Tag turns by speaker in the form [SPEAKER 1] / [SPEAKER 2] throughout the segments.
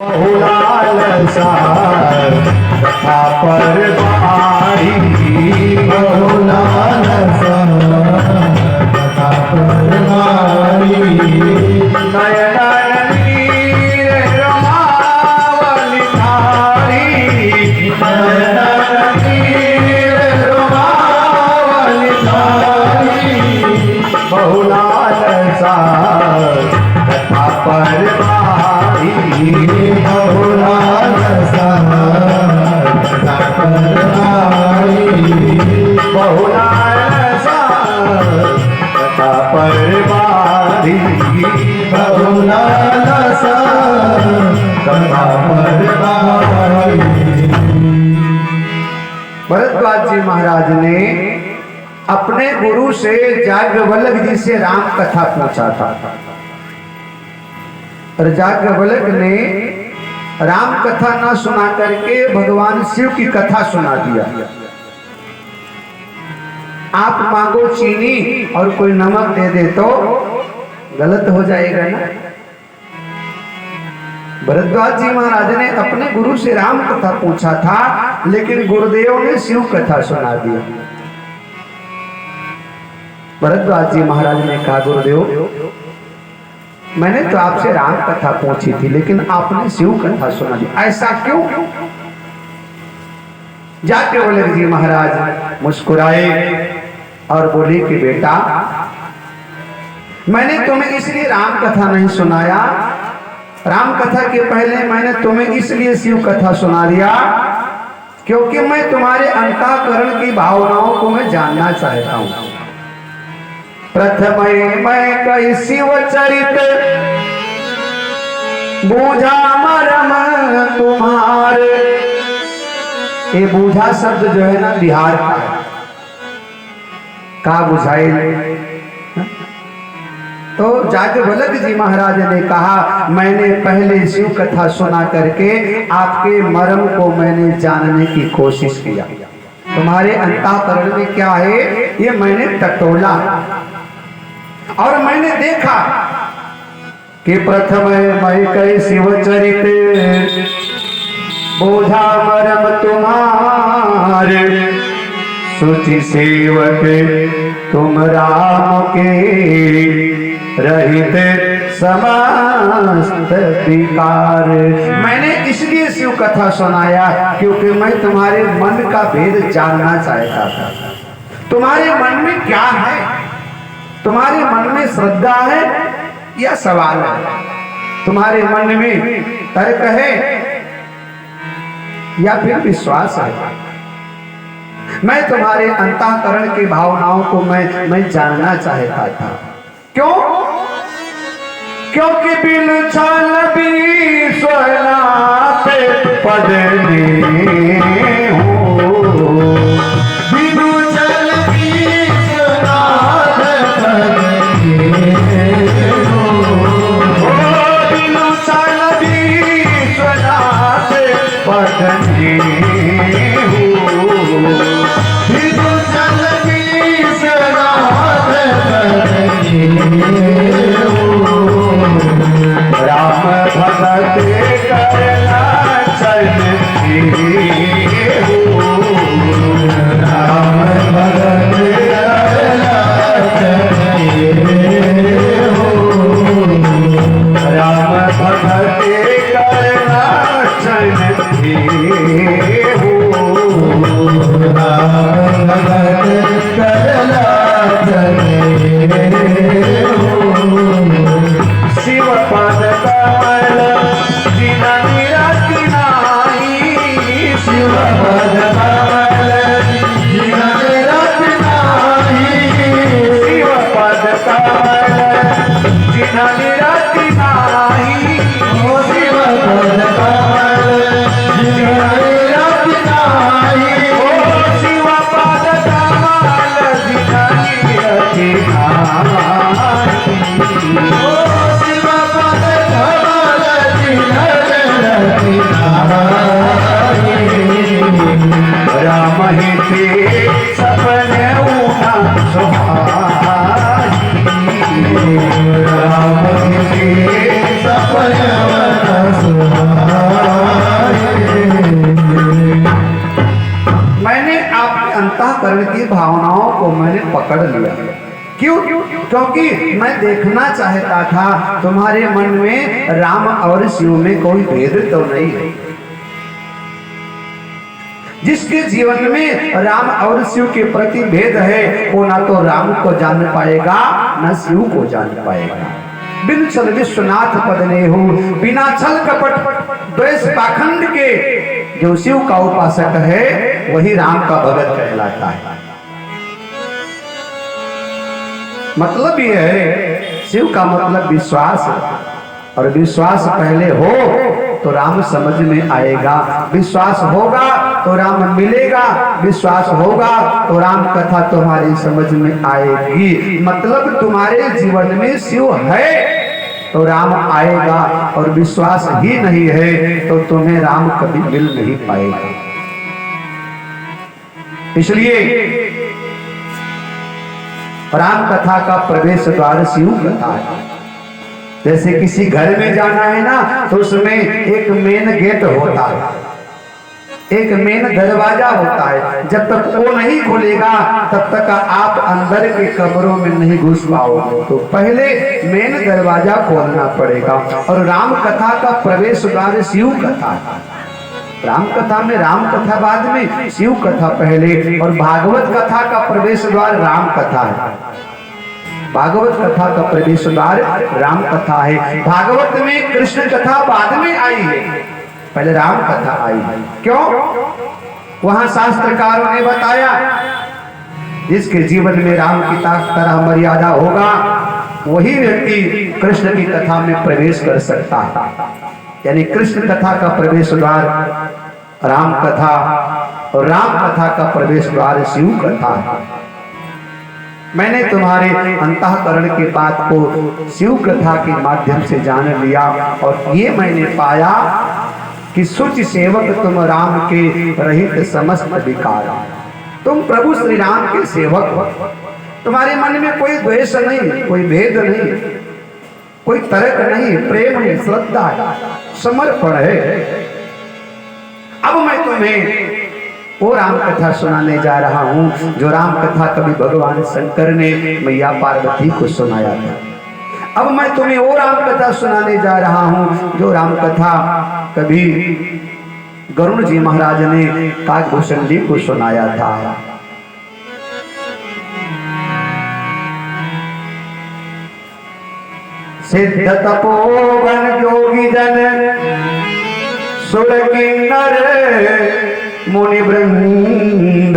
[SPEAKER 1] बहुलाल सार कथा पर बारी बहुलाल सार कथा पर बारी नयना नीर रमावली धारी नयना नीर रमावली धारी बहुलाल सार कथा पर बारी बहुलाल सार कथा पर बारी बहुलाल सार कथा पर बारी बहुलाल सार कथा पर बारी। भरद्वाज जी महाराज ने अपने गुरु से याज्ञवल्क्य जी से राम कथा पूछा था और याज्ञवल्क्य ने राम कथा न सुना करके भगवान शिव की कथा सुना दिया। आप मांगो चीनी और कोई नमक दे दे तो गलत हो जाएगा ना। भरद्वाज जी महाराज ने अपने गुरु से राम कथा पूछा था, लेकिन गुरुदेव ने शिव कथा सुना दिया। भरद्वाज जी महाराज ने कहा, गुरुदेव मैंने तो आपसे राम कथा पूछी थी, लेकिन आपने शिव कथा सुना दी, ऐसा क्यों? याज्ञवल्क्य जी महाराज मुस्कुराए और बोले कि बेटा, मैंने तुम्हें इसलिए राम कथा नहीं सुनाया, राम कथा के पहले मैंने तुम्हें इसलिए शिव कथा सुना दिया क्योंकि मैं तुम्हारे अंतःकरण की भावनाओं को मैं जानना चाहता हूं। प्रथम मैं कई शिव चरित बूझा मरम तुम्हारे। ये बूझा शब्द जो है ना बिहार का है, का बुझाई। तो याज्ञवल्क्य जी महाराज ने कहा, मैंने पहले शिव कथा सुना करके आपके मर्म को मैंने जानने की कोशिश किया। तुम्हारे अंतःकरण में क्या है ये मैंने टटोला और मैंने देखा कि प्रथम मैं कई शिव चरित बोझा मरम तुम्हारे। सुचि सेवक तुम राम के रहित समस्त विकार। मैंने इसलिए शिव कथा सुनाया क्योंकि मैं तुम्हारे मन का भेद जानना चाहता था। तुम्हारे मन में क्या है? तुम्हारे मन में श्रद्धा है या सवाल है? तुम्हारे मन में तर्क है या फिर विश्वास है? मैं तुम्हारे अंतःकरण की भावनाओं को मैं जानना चाहता था। क्यों? क्योंकि बिन छल विश्वनाथ पद में हो, बिनु छल विश्वनाथ पद में हो, बिनु छल विश्वनाथ पद में हो, बिनु छल विश्वनाथ पद में हो। राम भगत करना चाहिए हो, राम भगत करना चाहिए हो, राम भगत करना चाहिए हो, राम भगत करना चाहिए हो। शिव पद कमल जिना निरति नाही, शिव पद कमल जिना निरति नाही, शिव पद कमल जिना निरति नाही, ओ शिव पद कमल जिना निरति नाही, ओ शिव पद कमल जिना निरति नाही, राम ही थे सपने उना सुहाई, राम ही थे सपने उना सुहाई। पकड़ लिया। क्यों? क्योंकि मैं देखना चाहता था तुम्हारे मन में राम और शिव में कोई भेद तो नहीं है। जिसके जीवन में राम और शिव के प्रति भेद है वो ना तो राम को जान पाएगा ना शिव को जान पाएगा। बिन छल विश्वनाथ पद ने हो, बिना छल कपट द्वेष पाखंड के जो शिव का उपासक है वही राम का भगत कहलाता है। मतलब ये है, शिव का मतलब विश्वास है, और विश्वास पहले हो तो राम समझ में आएगा, विश्वास होगा तो राम मिलेगा, विश्वास होगा तो राम कथा तुम्हारी समझ में आएगी। मतलब तुम्हारे जीवन में शिव है तो राम आएगा, और विश्वास ही नहीं है तो तुम्हें राम कभी मिल नहीं पाएगा। इसलिए राम कथा का प्रवेश द्वार शिव कथा है। जैसे किसी घर में जाना है ना तो उसमें एक मेन गेट होता है, एक मेन दरवाजा होता है। जब तक वो नहीं खुलेगा तब तक आप अंदर के कमरों में नहीं घुस पाओगे। तो पहले मेन दरवाजा खोलना पड़ेगा। और राम कथा का प्रवेश द्वार शिव कथा है। राम कथा में राम कथा बाद में, शिव कथा पहले, और भागवत कथा का प्रवेश द्वार राम कथा है। भागवत कथा का प्रवेश द्वार राम कथा है। भागवत में कृष्ण कथा बाद में आई है, पहले राम कथा आई है। क्यों? वहां शास्त्रकारों ने बताया जिसके जीवन में राम की तरह मर्यादा होगा वही व्यक्ति कृष्ण की कथा में प्रवेश कर सकता है। यानी कृष्ण कथा का प्रवेश द्वार राम कथा, और राम कथा का प्रवेश द्वार शिव कथा है। मैंने तुम्हारे अंतःकरण के बात को शिव कथा के माध्यम से जान लिया, और ये मैंने पाया कि शुचि सेवक तुम राम के रहित समस्त विकार। तुम प्रभु श्री राम के सेवक, तुम्हारे मन में कोई द्वेष नहीं, कोई भेद नहीं, कोई तर्क नहीं, प्रेम है, श्रद्धा है, समर्पण है। अब मैं तुम्हें वो राम कथा सुनाने जा रहा हूं जो राम कथा कभी भगवान शंकर ने मैया पार्वती को सुनाया था। अब मैं तुम्हें वो राम कथा सुनाने जा रहा हूं जो राम कथा कभी गरुड़ जी महाराज ने काकभूषण जी को सुनाया था। सिद्ध तपोवन योगी जन सुर किन्नर मुनि वृंद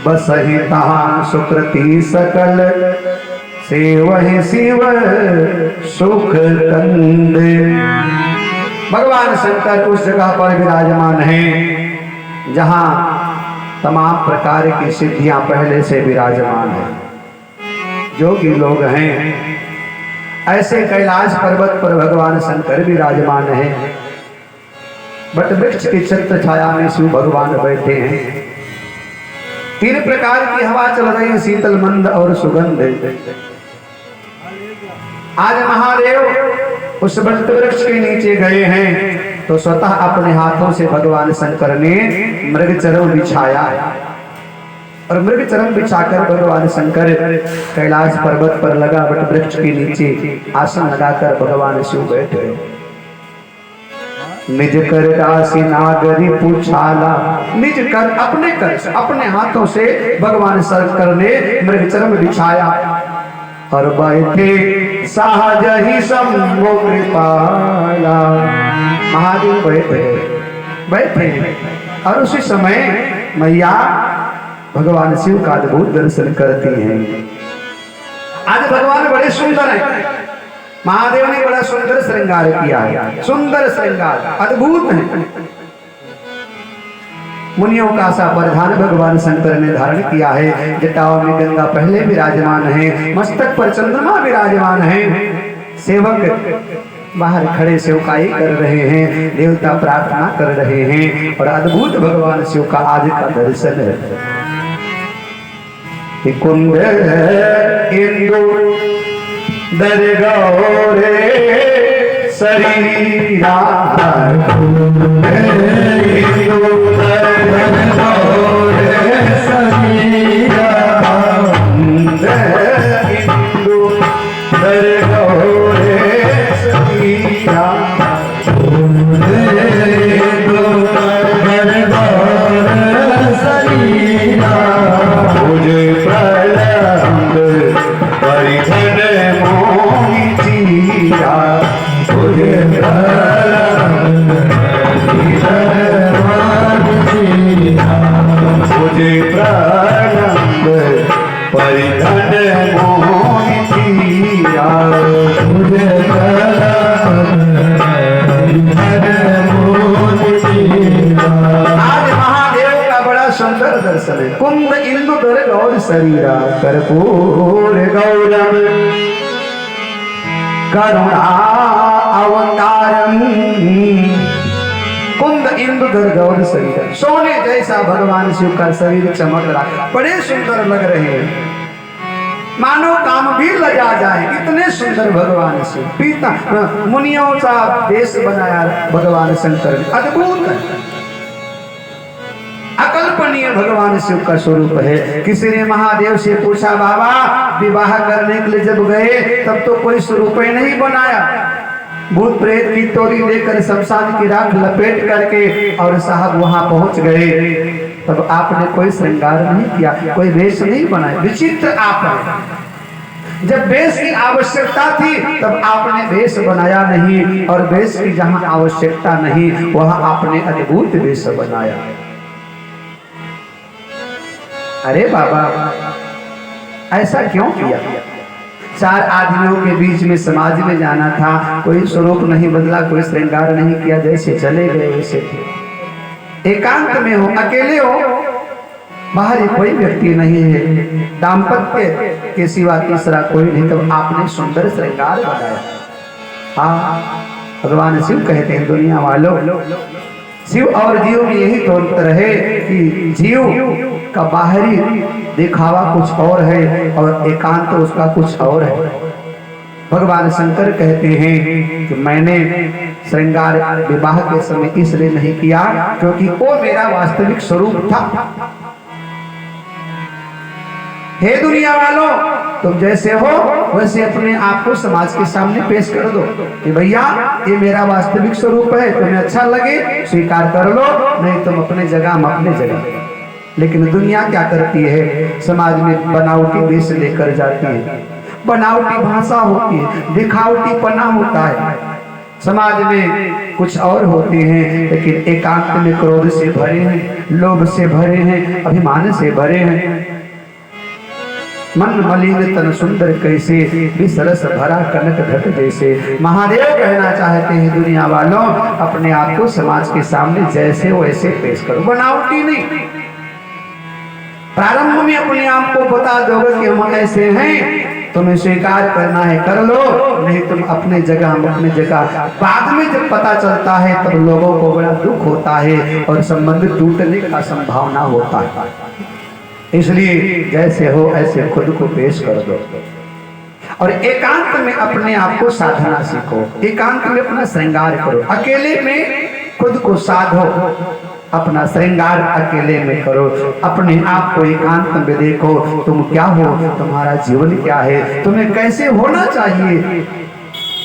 [SPEAKER 1] बसहि तहां सुकृति सकल सेवहि शिव सुख कंद। भगवान शंकर उस जगह पर विराजमान हैं जहां तमाम प्रकार की सिद्धियां पहले से विराजमान है। जोगी लोग हैं, ऐसे कैलाश पर्वत पर भगवान शंकर विराजमान हैं। बट वृक्ष की छत्र छाया में शिव भगवान बैठे हैं। 3 प्रकार की हवा चल रही है, शीतल, मंद और सुगंध। आज महादेव उस बट वृक्ष के नीचे गए हैं तो स्वतः अपने हाथों से भगवान शंकर ने मृग चरम बिछाया, और मृग चरम बिछाकर भगवान शंकर कैलाश पर्वत पर लगा बट वृक्ष के नीचे आसन लगाकर भगवान शिव बैठे। निज कर दासी नागरी पूछाला, निज कर अपने हाथों से भगवान शंकर ने मृग चरम बिछाया, और बैठे सहज ही शंभो कृपाला। महादेव बैठे और उसी समय मैया भगवान शिव का अद्भुत दर्शन करती हैं। आज भगवान बड़े सुंदर हैं, महादेव ने बड़ा सुंदर श्रृंगार किया है, सुंदर श्रृंगार, अद्भुत है। मुनियों का सा परिधान भगवान शंकर ने धारण किया है। जटाओं में गंगा पहले विराजमान है, मस्तक पर चंद्रमा विराजमान है। सेवक बाहर खड़े सेवकाई कर रहे हैं, देवता प्रार्थना कर रहे हैं, और अद्भुत भगवान शिव का आज का दर्शन है। कुंड इंदु दरगौरे शरीरा, इंदु दरगौरे शरीरा, दर्शन। कुंद इंदुधर गौर शरीरा कर्पूर गौरम करुणा अवतारम। कुंद इंदुधर गौर शरीर, सोने जैसा भगवान शिव का शरीर चमक रहा, बड़े सुंदर लग रहे हैं, मानो काम भी लजा जाए, इतने सुंदर भगवान शिव। पीता मुनियों सा वेश बनाया भगवान शंकर ने, अद्भुत अकल्पनीय भगवान शिव का स्वरूप है। किसी ने महादेव से पूछा, बाबा विवाह करने के लिए जब गए तब तो कोई स्वरूप ही नहीं बनाया, भूत प्रेत की टोली लेकर शमशान की राख लपेट करके और साहब वहां पहुंच गए, तब आपने कोई श्रृंगार नहीं किया, कोई वेश नहीं बनाया। विचित्र आप हैं। जब वेश की आवश्यकता थी तब आपने वेश बनाया नहीं, और वेश की जहां आवश्यकता नहीं वहां आपने अद्भुत वेश बनाया। अरे बाबा ऐसा क्यों किया? चार आदमियों के बीच में समाज में जाना था, कोई स्वरूप नहीं बदला, कोई श्रृंगार नहीं किया, जैसे चले गए वैसे थे। एकांत में हो, अकेले हो, बाहर कोई व्यक्ति नहीं है, दाम्पत्य के सिवा तीसरा कोई नहीं, तब आपने सुंदर श्रृंगार बनाया। हाँ, भगवान शिव कहते हैं, दुनिया वालों, शिव और जीव में यही तो अंतर है कि जीव का बाहरी दिखावा कुछ और है और एकांत उसका कुछ और है। भगवान शंकर कहते हैं कि मैंने श्रृंगार विवाह के समय इसलिए नहीं किया क्योंकि वो मेरा वास्तविक स्वरूप था। हे दुनिया वालों, तुम जैसे हो वैसे अपने आप को समाज के सामने पेश कर दो कि भैया ये मेरा वास्तविक स्वरूप है, तुम्हें अच्छा लगे स्वीकार कर लो, नहीं तुम अपने जगह, हम अपने जगह। लेकिन दुनिया क्या करती है? समाज में बनावटी वेश लेकर जाती है, बनावटी भाषा होती है, दिखावटी पना होता है, समाज में कुछ और होते हैं, लेकिन एकांत में क्रोध से भरे हैं, लोभ से भरे हैं, अभिमान से भरे हैं। मन मलिन तन सुंदर कैसे, विसरस भरा कनक घट जैसे। महादेव कहना चाहते हैं, दुनिया वालों अपने आप को समाज के सामने जैसे वैसे पेश करो, बनावटी नहीं। प्रारंभ में अपने आप को बता दोगे कि हम ऐसे हैं, तुम्हें स्वीकार करना है कर लो, नहीं तुम अपने जगह, हम अपने जगह। बाद में जब पता चलता है तब लोगों को बड़ा दुख होता है और संबंध टूटने का संभावना होता है। इसलिए जैसे हो ऐसे खुद को पेश कर दो और एकांत में अपने आप को साधना सीखो, एकांत में अपना श्रृंगार करो, अकेले में खुद को साधो, अपना श्रृंगार अकेले में करो, अपने आप को एकांत में देखो, तुम क्या हो, तुम्हारा जीवन क्या है, तुम्हें कैसे होना चाहिए।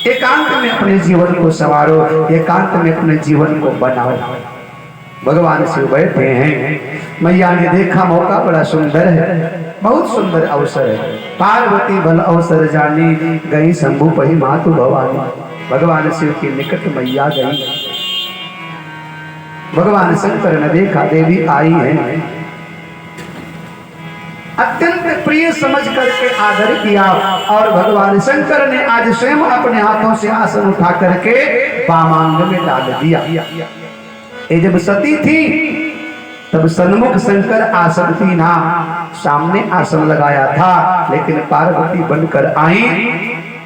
[SPEAKER 1] एकांत में अपने जीवन को संवारो, एकांत में अपने जीवन को बनाओ। भगवान शिव बैठे हैं, मैया ने देखा मौका बड़ा सुंदर है, बहुत सुंदर अवसर है। पार्वती भल अवसर जानी, गई शंभु पही मातु भवानी। भगवान शिव के निकट मैया गई, भगवान शंकर ने देखा देवी आई है, अत्यंत प्रिय समझ करके आदर किया और भगवान शंकर ने आज स्वयं अपने हाथों से आसन उठा करके वामांग में डाल दिया। ये जब सती थी तब सन्मुख शंकर आसन थी ना, सामने आसन लगाया था, लेकिन पार्वती बनकर आई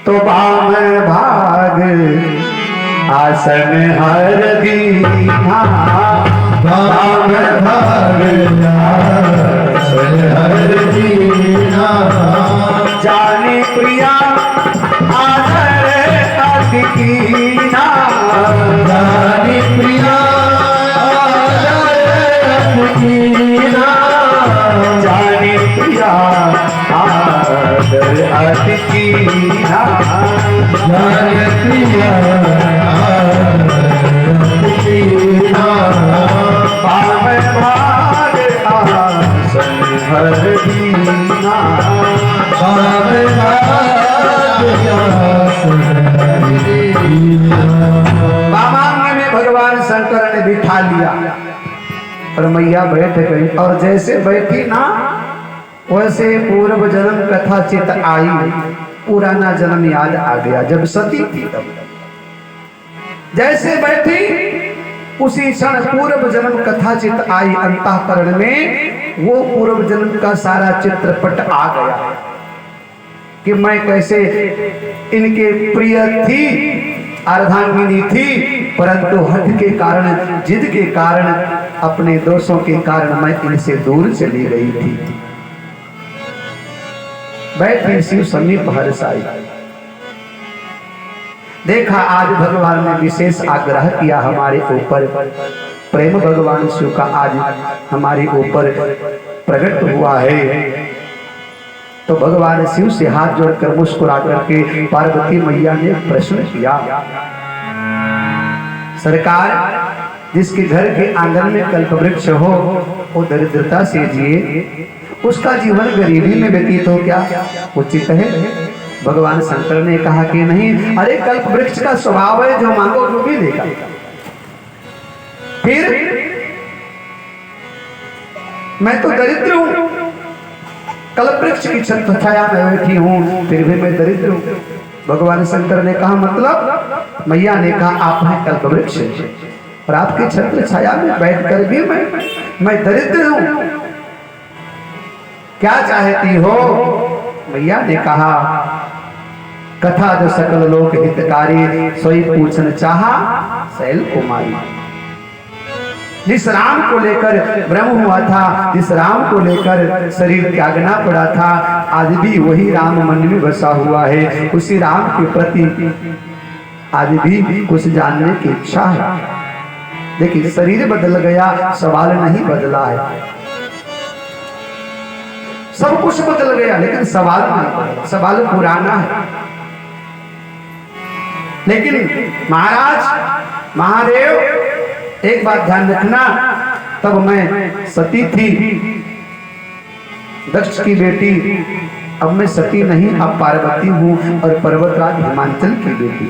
[SPEAKER 1] तो वाम भाग आसन हर दीना, वाम भाग आसन हर दीना। जाने प्रिया आदर अति कीना, जाने प्रिया जाने प्रिया आदर अति कीना, जाने प्रिया अति कीना। पाव भाग आसन हर दीना, पाव भाग आसन हर दीना। वामांग में भगवान शंकर ने बिठा लिया और मैया बैठ गई, और जैसे बैठी ना वैसे पूर्व जन्म कथा चित आई, पुराना जन्म याद आ गया। जब सती थी तब जैसे बैठी उसी क्षण पूर्व जन्म कथा चित आई अंतःकरण में, वो पूर्व जन्म का सारा चित्रपट आ गया कि मैं कैसे इनके प्रिय थी, अर्धांगिनी थी, परंतु हठ के कारण, जिद के कारण, अपने दोषों के कारण मैं इनसे दूर चली गई थी। बैठी शिव समीप हर्षाई। देखा आज भगवान ने विशेष आग्रह किया हमारे ऊपर, प्रेम भगवान शिव का आज हमारे ऊपर प्रकट हुआ है। तो भगवान शिव से हाथ जोड़कर मुस्कुरा करके पार्वती मैया ने प्रश्न किया, सरकार, जिसके घर के आंगन में कल्पवृक्ष हो वो दरिद्रता से जिए, उसका जीवन गरीबी में व्यतीत हो क्या उचित है? भगवान शंकर ने कहा कि नहीं, अरे कल्पवृक्ष का स्वभाव है जो मांगो वो भी देगा। फिर मैं तो दरिद्र हूं, कल्पवृक्ष की छाया में बैठी हूं, फिर भी मैं दरिद्र हूं। भगवान शंकर ने कहा मतलब? मैया ने कहा आप हैं कल्पवृक्ष और आपकी छत्र छाया में बैठकर भी मैं दरिद्र हूं, क्या चाहती हो? मैया ने कहा कथा जो सकल लोक हितकारी, सोई पूछन चाहा शैल कुमारी। जिस राम को लेकर ब्रह्म हुआ था, जिस राम को लेकर शरीर त्यागना पड़ा था, आज भी वही राम मन में बसा हुआ है। उसी राम के प्रति आज भी कुछ जानने की इच्छा है। देखिए शरीर बदल गया, सवाल नहीं बदला है। सब कुछ बदल गया लेकिन सवाल नहीं बदला, सवाल पुराना है। लेकिन महाराज, महादेव, एक बात ध्यान रखना, तब मैं सती थी, दक्ष की बेटी, अब मैं सती नहीं, अब पार्वती हूं और पर्वतराज हिमांचल की बेटी।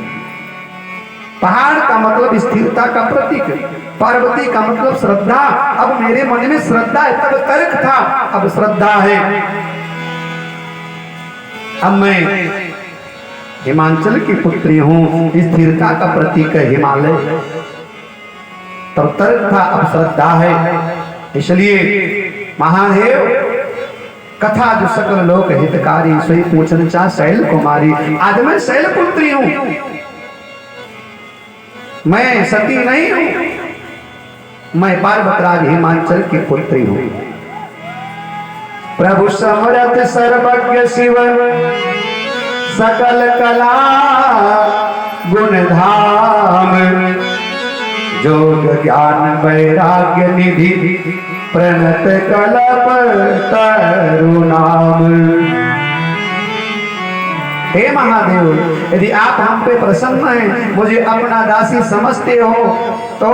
[SPEAKER 1] पहाड़ का मतलब स्थिरता का प्रतीक, पार्वती का मतलब श्रद्धा। अब मेरे मन में श्रद्धा है, तब तर्क था, अब श्रद्धा है। अब मैं हिमांचल की पुत्री हूं, स्थिरता का प्रतीक है हिमालय, तब तर्क था, अब श्रद्धा है। इसलिए महादेव, कथा जो सकल लोक हितकारी, सोई पूछन चाह शैल कुमारी। आज मैं शैल पुत्री हूं, मैं सती नहीं हूं, मैं पार्वतराज हिमांचल की पुत्री हूं। प्रभु समरथ सर्वज्ञ शिव, सकल कला गुण धाम, जोग ज्ञान वैराग्य निधि, प्रणत कलप तरु नाम। हे महादेव, यदि आप हम पे प्रसन्न हैं, मुझे अपना दासी समझते हो, तो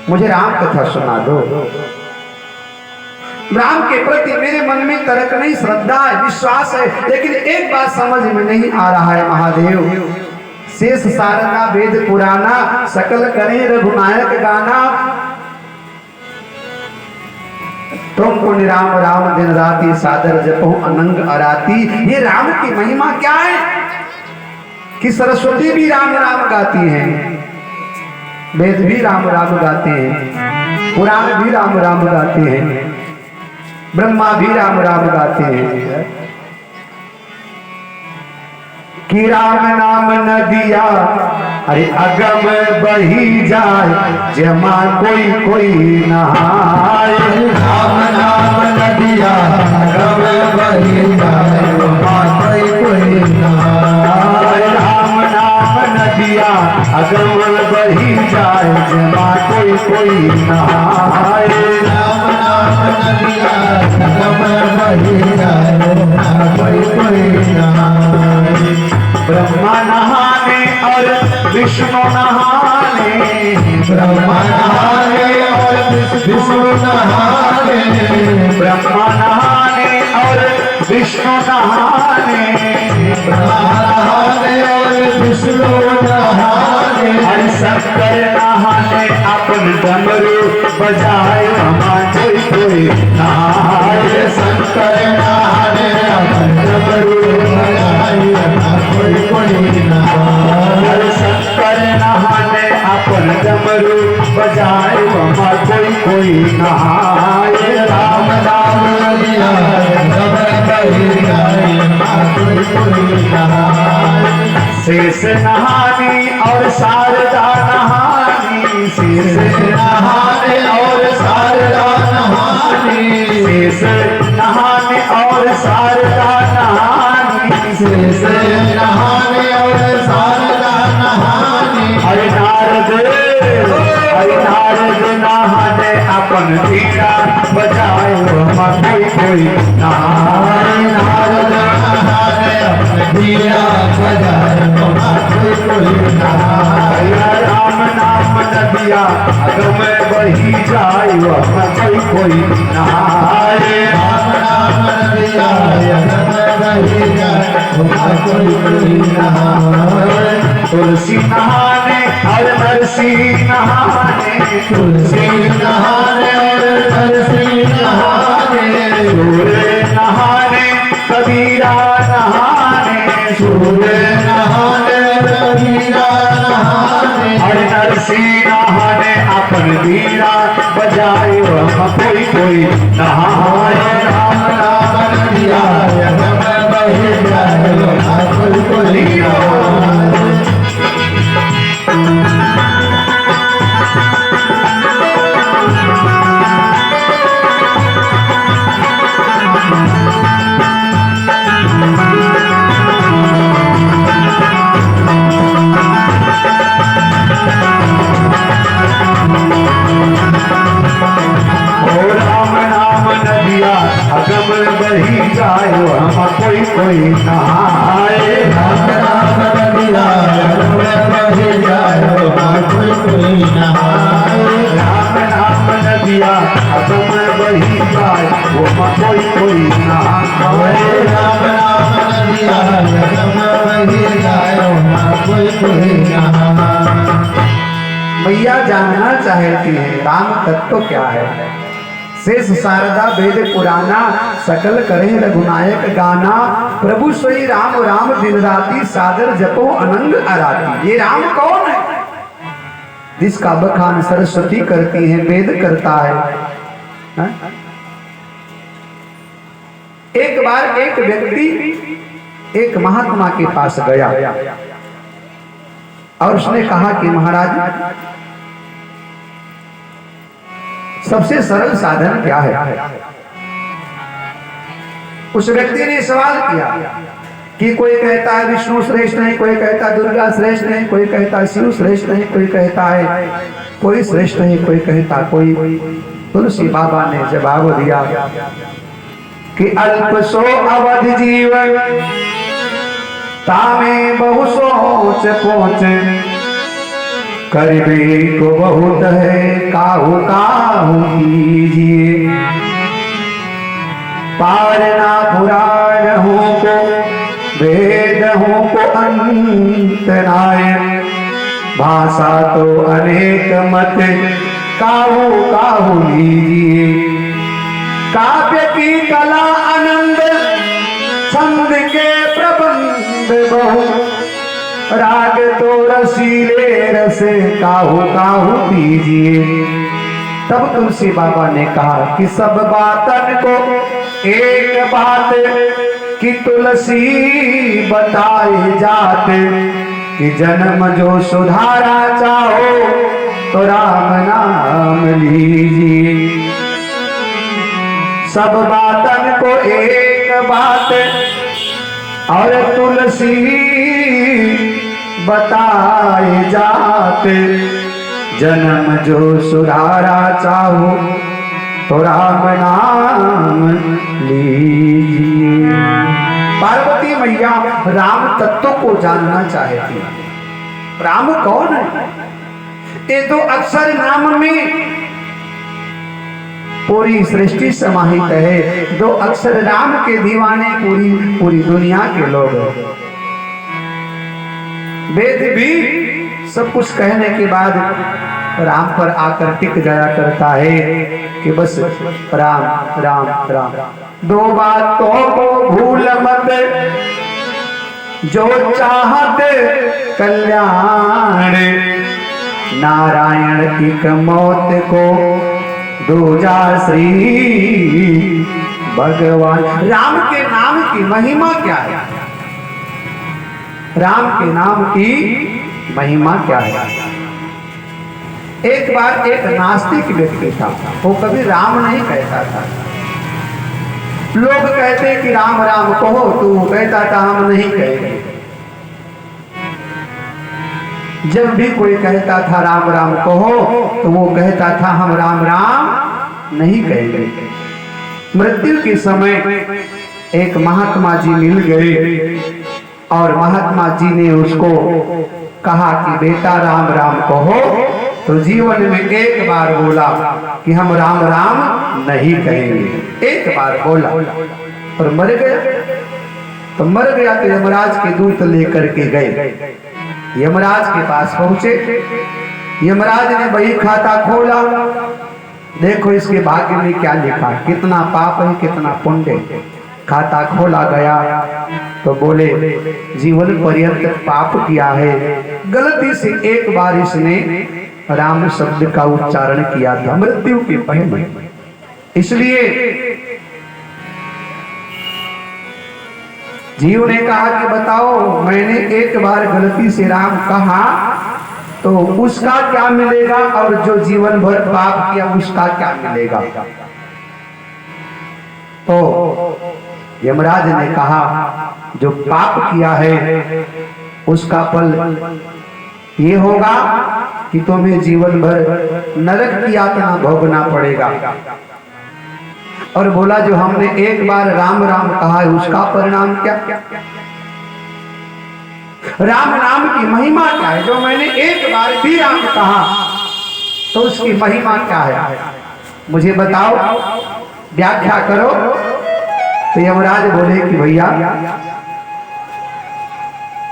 [SPEAKER 1] मुझे राम कथा सुना दो। राम के प्रति मेरे मन में तर्क नहीं, श्रद्धा है, विश्वास है, लेकिन एक बात समझ में नहीं आ रहा है महादेव। शेष सारना वेद पुराना, सकल करें रघुनायक गाना, तुमको निराम राम दिन राती, सादर जपो अनंग अराती। ये राम की महिमा क्या है कि सरस्वती भी राम राम गाती हैं, वेद भी राम राम गाते हैं, पुराण भी राम राम गाते हैं, ब्रह्मा भी राम राम गाते हैं। कि राम नाम नदिया, अरे अगम बही जाए, जमा कोई कोई नहाए।
[SPEAKER 2] राम नाम नदिया, अगम बही जाए, जमा कोई कोई नहाए।
[SPEAKER 1] राम नाम नदिया, अगम बही जाए, जमा कोई कोई नहाए।
[SPEAKER 2] राम नाम नदिया, अगम बही जाए, जमा कोई कोई नहाए।
[SPEAKER 1] ब्रह्मा नहाने और विष्णु नहाने,
[SPEAKER 2] ब्रह्मा नहाने और विष्णु नहाने,
[SPEAKER 1] ब्रह्मा नहाने और विष्णु नहाने,
[SPEAKER 2] ब्रह्मा नहाने और विष्णु नहाने।
[SPEAKER 1] हर शंकर नहाने अपन डमरू बजाए, वहाँ कोई कोई नहाए।
[SPEAKER 2] शंकर नहाने अपन डमरू बजाए, वहाँ कोई कोई नहाए।
[SPEAKER 1] हर शंकर नहाने अपन डमरू बजाए वहाँ कोई कोई नहाए।
[SPEAKER 2] राम नाम लिया डमरू बजाए वहाँ कोई कोई नहाए।
[SPEAKER 1] शेष नहानी और शारदा नहानी, शेष
[SPEAKER 2] नहाने और शारदा नहाने,
[SPEAKER 1] शेष नहाने और शारदा नहानी,
[SPEAKER 2] शेष नहाने और शारदा नहाने।
[SPEAKER 1] हरि नारद नहाने अपन बीड़ा बजाए वहाँ कोई कोई नहाए।
[SPEAKER 2] नारद नहाने अपने बीड़ा बजाए वहाँ कोई कोई नहाए।
[SPEAKER 1] राम नाम नदिया अगम बही जाए वहाँ कोई कोई नहाए।
[SPEAKER 2] राम नाम नदिया अगम बही जाए वहाँ कोई कोई नहाए।
[SPEAKER 1] तुलसी नहाने और नरसी नहाने,
[SPEAKER 2] तुलसी नहाने और नरसी नहाने,
[SPEAKER 1] सूर्य नहाने कबीरा नहाने,
[SPEAKER 2] सूर्य नहाने कबीरा नहाने।
[SPEAKER 1] और नरसी नहाने अपन बीड़ा बजाए वहाँ कोई कोई नहाए।
[SPEAKER 2] राम नाम नदिया अगम बही जाए वहाँ कोई कोई नहाए।
[SPEAKER 1] अगम बही जाए वहाँ कोई कोई नहाए।
[SPEAKER 2] राम नाम नदिया अगम बही जाए वहाँ कोई कोई नहाए।
[SPEAKER 1] राम नाम नदिया अगम बही जाए वहाँ कोई कोई नहाए।
[SPEAKER 2] राम नाम नदिया अगम बही जाए वहाँ कोई कोई नहाए।
[SPEAKER 1] मैया जानना चाहती है राम तत्व क्या है। शेष शारदा वेद पुराना, सकल करे रघुनायक गाना। प्रभु सोई राम राम दिन राती, सादर जपो अनंग आराती। ये राम कौन है जिसका बखान सरस्वती करती है, वेद करता है, हा? एक बार एक व्यक्ति एक महात्मा के पास गया और उसने कहा कि महाराज सबसे सरल साधन क्या है। उस व्यक्ति ने सवाल किया कि कोई कहता है विष्णु श्रेष्ठ नहीं, कोई कहता है दुर्गा श्रेष्ठ नहीं, कोई कहता है शिव श्रेष्ठ नहीं, कोई कहता है कोई श्रेष्ठ नहीं, कोई कहता कोई। तुलसी बाबा ने जवाब दिया कि अल्प सो अवधि जीवन तामे बहु सोच पहुंच, करबे को बहुत है काहू काहू कीजिए। पारना पुराण हो को वेद हो को अंतराय, भाषा तो अनेक मत काहू काहू लीजिए। काव्य की कला आनंद, छंद के प्रबंध बहु, राग तो रसीले रसे काहू काहू पीजिए। तब तुलसी बाबा ने कहा कि सब बातन को एक बात कि तुलसी बताए जाते, कि जन्म जो सुधारा चाहो तो राम नाम लीजिए। सब बातन को एक बात और तुलसी बताए जाते, जन्म जो सुधारा चाहो तो राम नाम लीजिए। पार्वती मैया राम तत्व को जानना चाहती है। राम कौन है? ये दो अक्षर नाम में पूरी सृष्टि समाहित है। दो अक्षर राम के दीवाने पूरी दुनिया के लोग हैं। वेद भी सब कुछ कहने के बाद राम पर आकर टिक जाया करता है कि बस राम राम राम। दो बातों को भूल मत, जो चाहते कल्याण, नारायण की मौत को दूजा श्री भगवान। राम के नाम की महिमा क्या है? राम के नाम की महिमा क्या है? एक बार एक नास्तिक व्यक्ति था, वो कभी राम नहीं कहता था। लोग कहते कि राम राम कहो, तो वो कहता था हम नहीं कहेंगे। जब भी कोई कहता था राम राम कहो, तो वो कहता था हम राम राम नहीं कहेंगे। मृत्यु के समय एक महात्मा जी मिल गए और महात्मा जी ने उसको कहा कि बेटा राम राम कहो, तो जीवन में एक बार बोला कि हम राम राम नहीं कहेंगे। एक बार बोला और मर गया। तो मर गया तो यमराज के दूत लेकर के गए। यमराज के पास पहुंचे। यमराज ने बही खाता खोला, देखो इसके भाग्य में क्या लिखा, कितना पाप है कितना पुण्य है। खाता खोला गया तो बोले जीवन पर्यंत पाप किया है, गलती से एक बार इसने राम शब्द का उच्चारण किया था मृत्यु के पहले, इसलिए जीव ने कहा कि बताओ मैंने एक बार गलती से राम कहा तो उसका क्या मिलेगा, और जो जीवन भर पाप किया उसका क्या मिलेगा। तो यमराज ने कहा जो पाप किया है उसका फल ये होगा कि तुम्हें जीवन भर नरक की यातना भोगना पड़ेगा, और बोला जो हमने एक बार राम राम कहा है उसका परिणाम क्या। राम नाम की महिमा क्या है, जो मैंने एक बार भी राम कहा तो उसकी महिमा क्या है, मुझे बताओ, व्याख्या करो। तो यमराज बोले कि भैया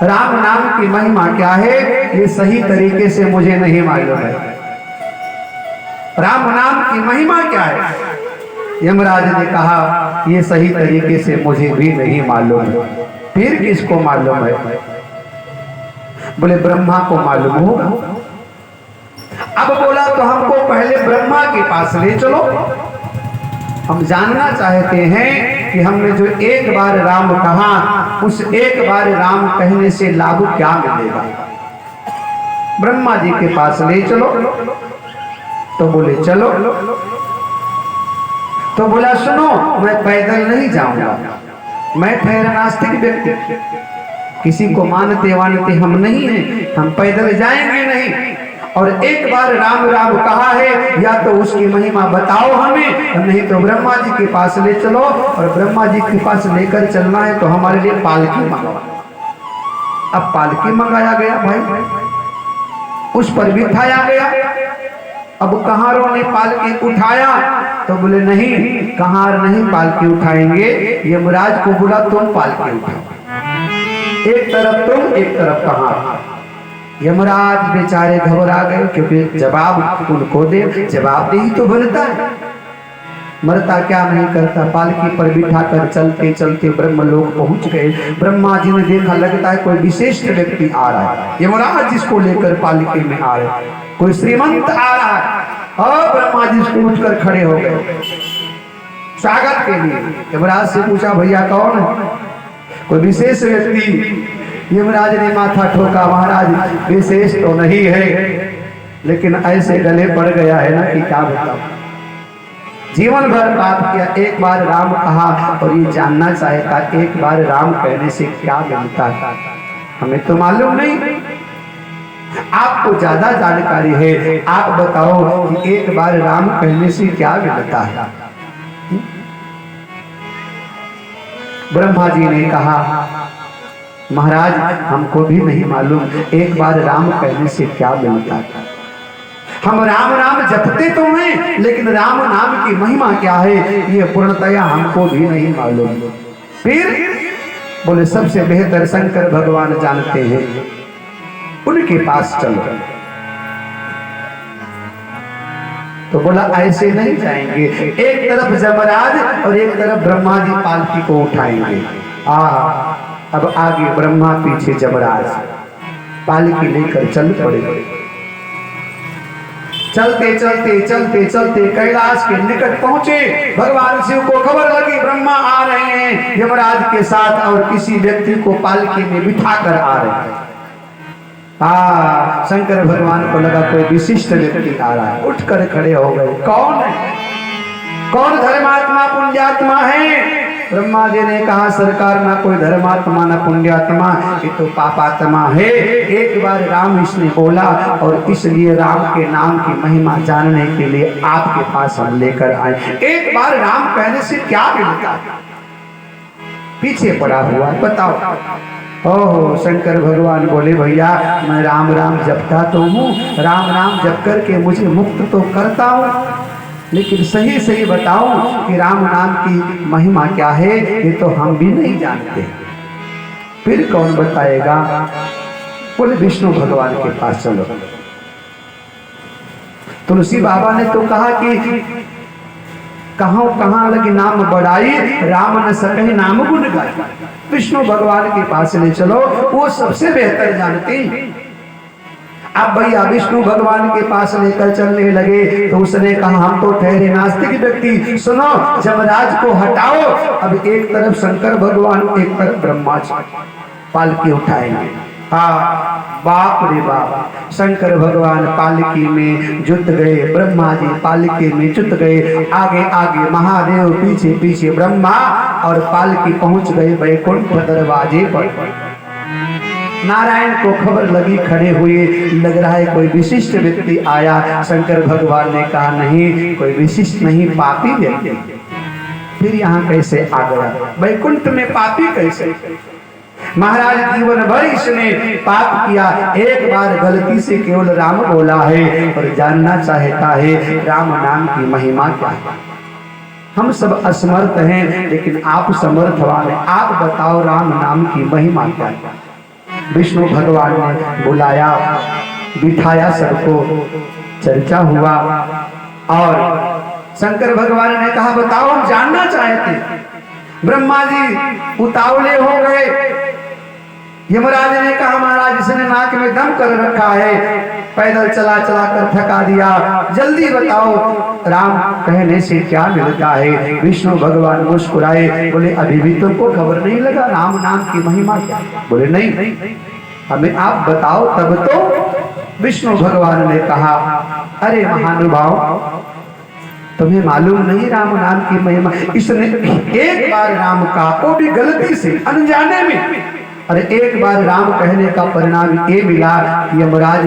[SPEAKER 1] राम नाम की महिमा क्या है ये सही तरीके से मुझे नहीं मालूम है। राम नाम की महिमा क्या है? यमराज ने कहा ये सही तरीके से मुझे भी नहीं मालूम है। फिर किसको मालूम है? बोले ब्रह्मा को मालूम होगा। अब बोला तो हमको पहले ब्रह्मा के पास ले चलो, हम जानना चाहते हैं कि हमने जो एक बार राम कहा उस एक बार राम कहने से लाभ क्या मिलेगा। ब्रह्मा जी के पास ले चलो। तो बोले चलो। तो बोला सुनो मैं पैदल नहीं जाऊंगा, मैं ठहरा नास्तिक व्यक्ति, किसी को मानते वानते हम नहीं हैं, हम पैदल जाएंगे नहीं। और एक बार राम राम कहा है या तो उसकी महिमा बताओ हमें, नहीं तो ब्रह्मा जी के पास ले चलो, और ब्रह्मा जी के पास लेकर चलना है तो हमारे लिए पालकी मंगवा। अब पालकी मंगाया गया भाई, उस पर बिठाया गया। अब कहारों ने पालकी उठाया तो बोले नहीं कहार नहीं पालकी उठाएंगे। यमराज को बोला तुम पालकी उठाओ, एक तरफ तुम एक तरफ कहार। यमराज बेचारे घबरा गए क्योंकि जवाब उनको दे, जवाब दे ही तो बनता है, मरता क्या नहीं करता। पालकी पर बिठा कर चलते चलते ब्रह्मलोक पहुंच गए। ब्रह्मा जी ने देखा लगता है कोई विशिष्ट व्यक्ति आ रहा है, यमराज जिसको लेकर पालकी में आ रहे, कोई श्रीमंत आ रहा है। और ब्रह्मा जी उसको उठकर खड़े हो गए स्वागत के लिए। यमराज से पूछा भैया कौन है? कोई विशेष व्यक्ति। यमराज ने माथा ठोका, महाराज विशेष तो नहीं है, लेकिन ऐसे गले पड़ गया है ना कि क्या बताऊं। जीवन भर पाप किया, एक बार राम कहा और ये जानना चाहता एक बार राम कहने से क्या मिलता है, हमें तो मालूम नहीं। आपको ज्यादा जानकारी है, आप बताओ कि एक बार राम कहने से क्या मिलता है। ब्रह्मा जी ने कहा महाराज हमको भी नहीं मालूम, एक बार राम कहने से क्या मिलता है। हम राम नाम जपते तो हैं, लेकिन राम नाम की महिमा क्या है ये पूर्णतया हमको भी नहीं मालूम। फिर बोले सबसे बेहतर शंकर भगवान जानते हैं, उनके पास चलो। तो बोला ऐसे नहीं जाएंगे, एक तरफ जमराज और एक तरफ ब्रह्मा जी पालकी को उठाएंगे। अब आगे ब्रह्मा पीछे जमराज पालकी लेकर चल पड़े। चलते चलते चलते चलते कैलाश के निकट पहुंचे। भगवान शिव को खबर लगी ब्रह्मा आ रहे हैं यमराज के साथ और किसी व्यक्ति को पालकी में बिठा कर आ रहे हैं। शंकर भगवान को लगा कोई विशिष्ट व्यक्ति आ रहा है, उठकर खड़े हो गए। कौन है? कौन धर्मात्मा पुण्यात्मा है? ब्रह्मा जी ने कहा सरकार ना कोई धर्मात्मा ना पुण्यात्मा, ये तो पापात्मा है। एक बार राम इसने बोला और इसलिए राम के नाम की महिमा जानने के लिए आपके पास हम लेकर आए। एक बार राम कहने से क्या मिलता है? पीछे पड़ा हुआ बताओ। ओहो, शंकर भगवान बोले भैया मैं राम राम जपता तो हूँ, राम राम जप करके मुझे मुक्त तो करता हूँ, लेकिन सही सही बताओ कि राम नाम की महिमा क्या है, ये तो हम भी नहीं जानते। फिर कौन बताएगा? बोले विष्णु भगवान के पास चलो। तुलसी बाबा ने तो कहा कि कहाँ लगी नाम बढ़ाई, राम न सके नाम गुण गाई। विष्णु भगवान के पास ले चलो, वो सबसे बेहतर जानते हैं। अब भैया विष्णु भगवान के पास लेकर चलने लगे तो उसने कहा हम तो ठहरे नास्तिक व्यक्ति, सुनो यमराज को हटाओ। अब एक तरफ शंकर भगवान, एक तरफ ब्रह्मा जी पालकी उठाएंगे। बाप रे बाप, शंकर भगवान पालकी में जुट गए, ब्रह्मा जी पालकी में जुट गए। आगे आगे महादेव, पीछे पीछे ब्रह्मा, और पालकी पहुंच गए वैकुंठ दरवाजे पर। नारायण को खबर लगी, खड़े हुए, लग रहा है कोई विशिष्ट व्यक्ति आया। शंकर भगवान ने कहा नहीं, कोई विशिष्ट नहीं, पापी व्यक्ति। फिर यहाँ कैसे आ गया? वैकुंठ में पापी कैसे? महाराज जीवन भर इसने पाप किया, एक बार गलती से केवल राम बोला है और जानना चाहता है राम नाम की महिमा क्या है। हम सब असमर्थ हैं, लेकिन आप समर्थवान हैं, आप बताओ राम नाम की महिमा क्या है। विष्णु भगवान ने बुलाया, बिठाया, सबको चर्चा हुआ और शंकर भगवान ने कहा बताओ हम जानना चाहते। ब्रह्मा जी उतावले हो गए। यमराज ने कहा महाराज इसने नाक में दम कर रखा है, पैदल चला चला कर थका दिया, जल्दी बताओ राम कहने से क्या मिलता है। विष्णु भगवान मुस्कुराए, बोले अभी भी तुमको खबर नहीं लगा राम नाम की महिमा क्या? बोले नहीं, हमें आप बताओ तब तो। विष्णु भगवान ने कहा अरे महानुभाव, तुम्हें मालूम नहीं राम नाम की महिमा? इसने एक बार राम का, वो भी गलती से, अनजाने में। अरे एक बार राम कहने का परिणाम ये मिला कि यमराज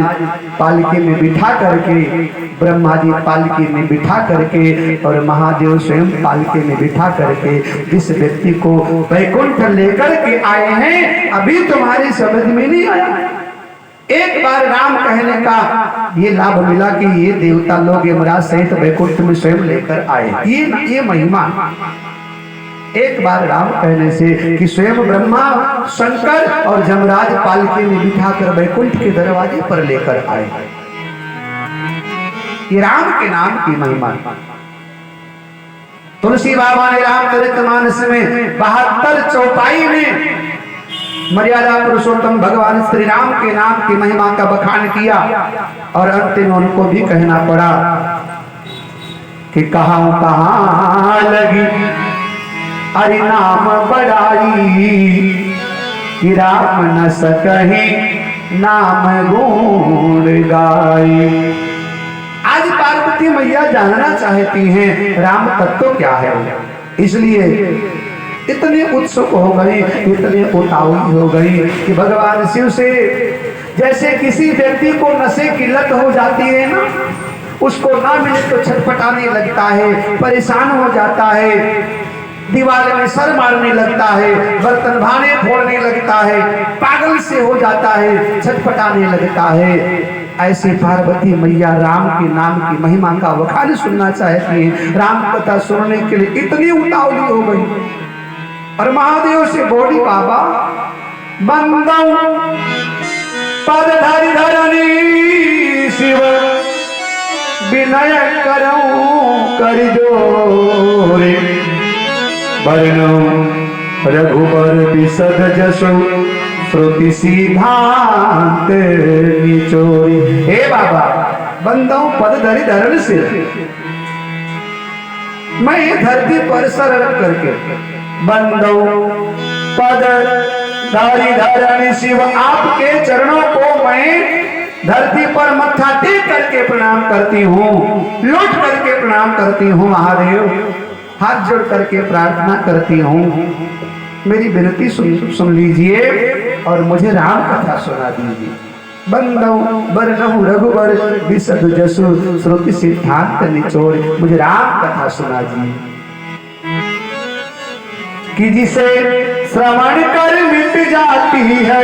[SPEAKER 1] पालकी में बिठा करके, ब्रह्मा जी पालकी में बिठा करके और महादेव स्वयं पालकी में बिठा करके जिस व्यक्ति को वैकुंठ लेकर के आए हैं, अभी तुम्हारी समझ में नहीं आया। एक बार राम कहने का ये लाभ मिला कि ये देवता लोग यमराज सहित वैकुंठ में स्वयं लेकर आए, ये महिमा। एक बार राम कहने से कि स्वयं ब्रह्मा, शंकर और यमराज पालकी में बिठाकर वैकुंठ के दरवाजे पर लेकर आए, ये राम के नाम की महिमा। तुलसी बाबा ने रामचरितमानस में 72 चौपाई में मर्यादा पुरुषोत्तम भगवान श्री राम के नाम की महिमा का बखान किया और अंतिम उनको भी कहना पड़ा कि कहाँ लगी हरि नाम बड़ाई, कि राम न सकहि नाम गुण गाई। आज पार्वती मैया जानना चाहती हैं राम तत्व क्या है, इसलिए इतने उत्सुक हो गई, इतने उतावली हो गई कि भगवान शिव से जैसे किसी व्यक्ति को नशे की लत हो जाती है ना, उसको ना मिले तो छटपटाने लगता है, परेशान हो जाता है, दीवार में सर मारने लगता है, बर्तन भाने फोड़ने लगता है, पागल से हो जाता है, छटपटाने लगता है। ऐसे पार्वती मैया राम के नाम की महिमा का वखान सुनना चाहती है, राम कथा सुनने के लिए इतनी उतावली हो गई। और महादेव से बोली बाबा बंदौ पदधरि धरनी शिव, विनय करऊं कर जोरे, वर्णो रघुबर विशद जसो, श्रुति सिद्धांत निचोरी। हे बाबा बंदो पद धरि धरण से मैं धरती पर सर रख करके बंदो पद धरि धरण शिव आपके चरणों को मैं धरती पर मत्था टेक करके प्रणाम करती हूँ, लौट करके प्रणाम करती हूँ महादेव, हाथ जोड़ करके प्रार्थना करती हूँ। मेरी विनती सुन लीजिए और मुझे राम कथा सुना दीजिए। बंदो बरनहु रघुबर विशद जसु श्रुति सिद्धांत निचोड़, मुझे राम कथा सुना दीजिए कि जिसे श्रवण कर मिट जाती है,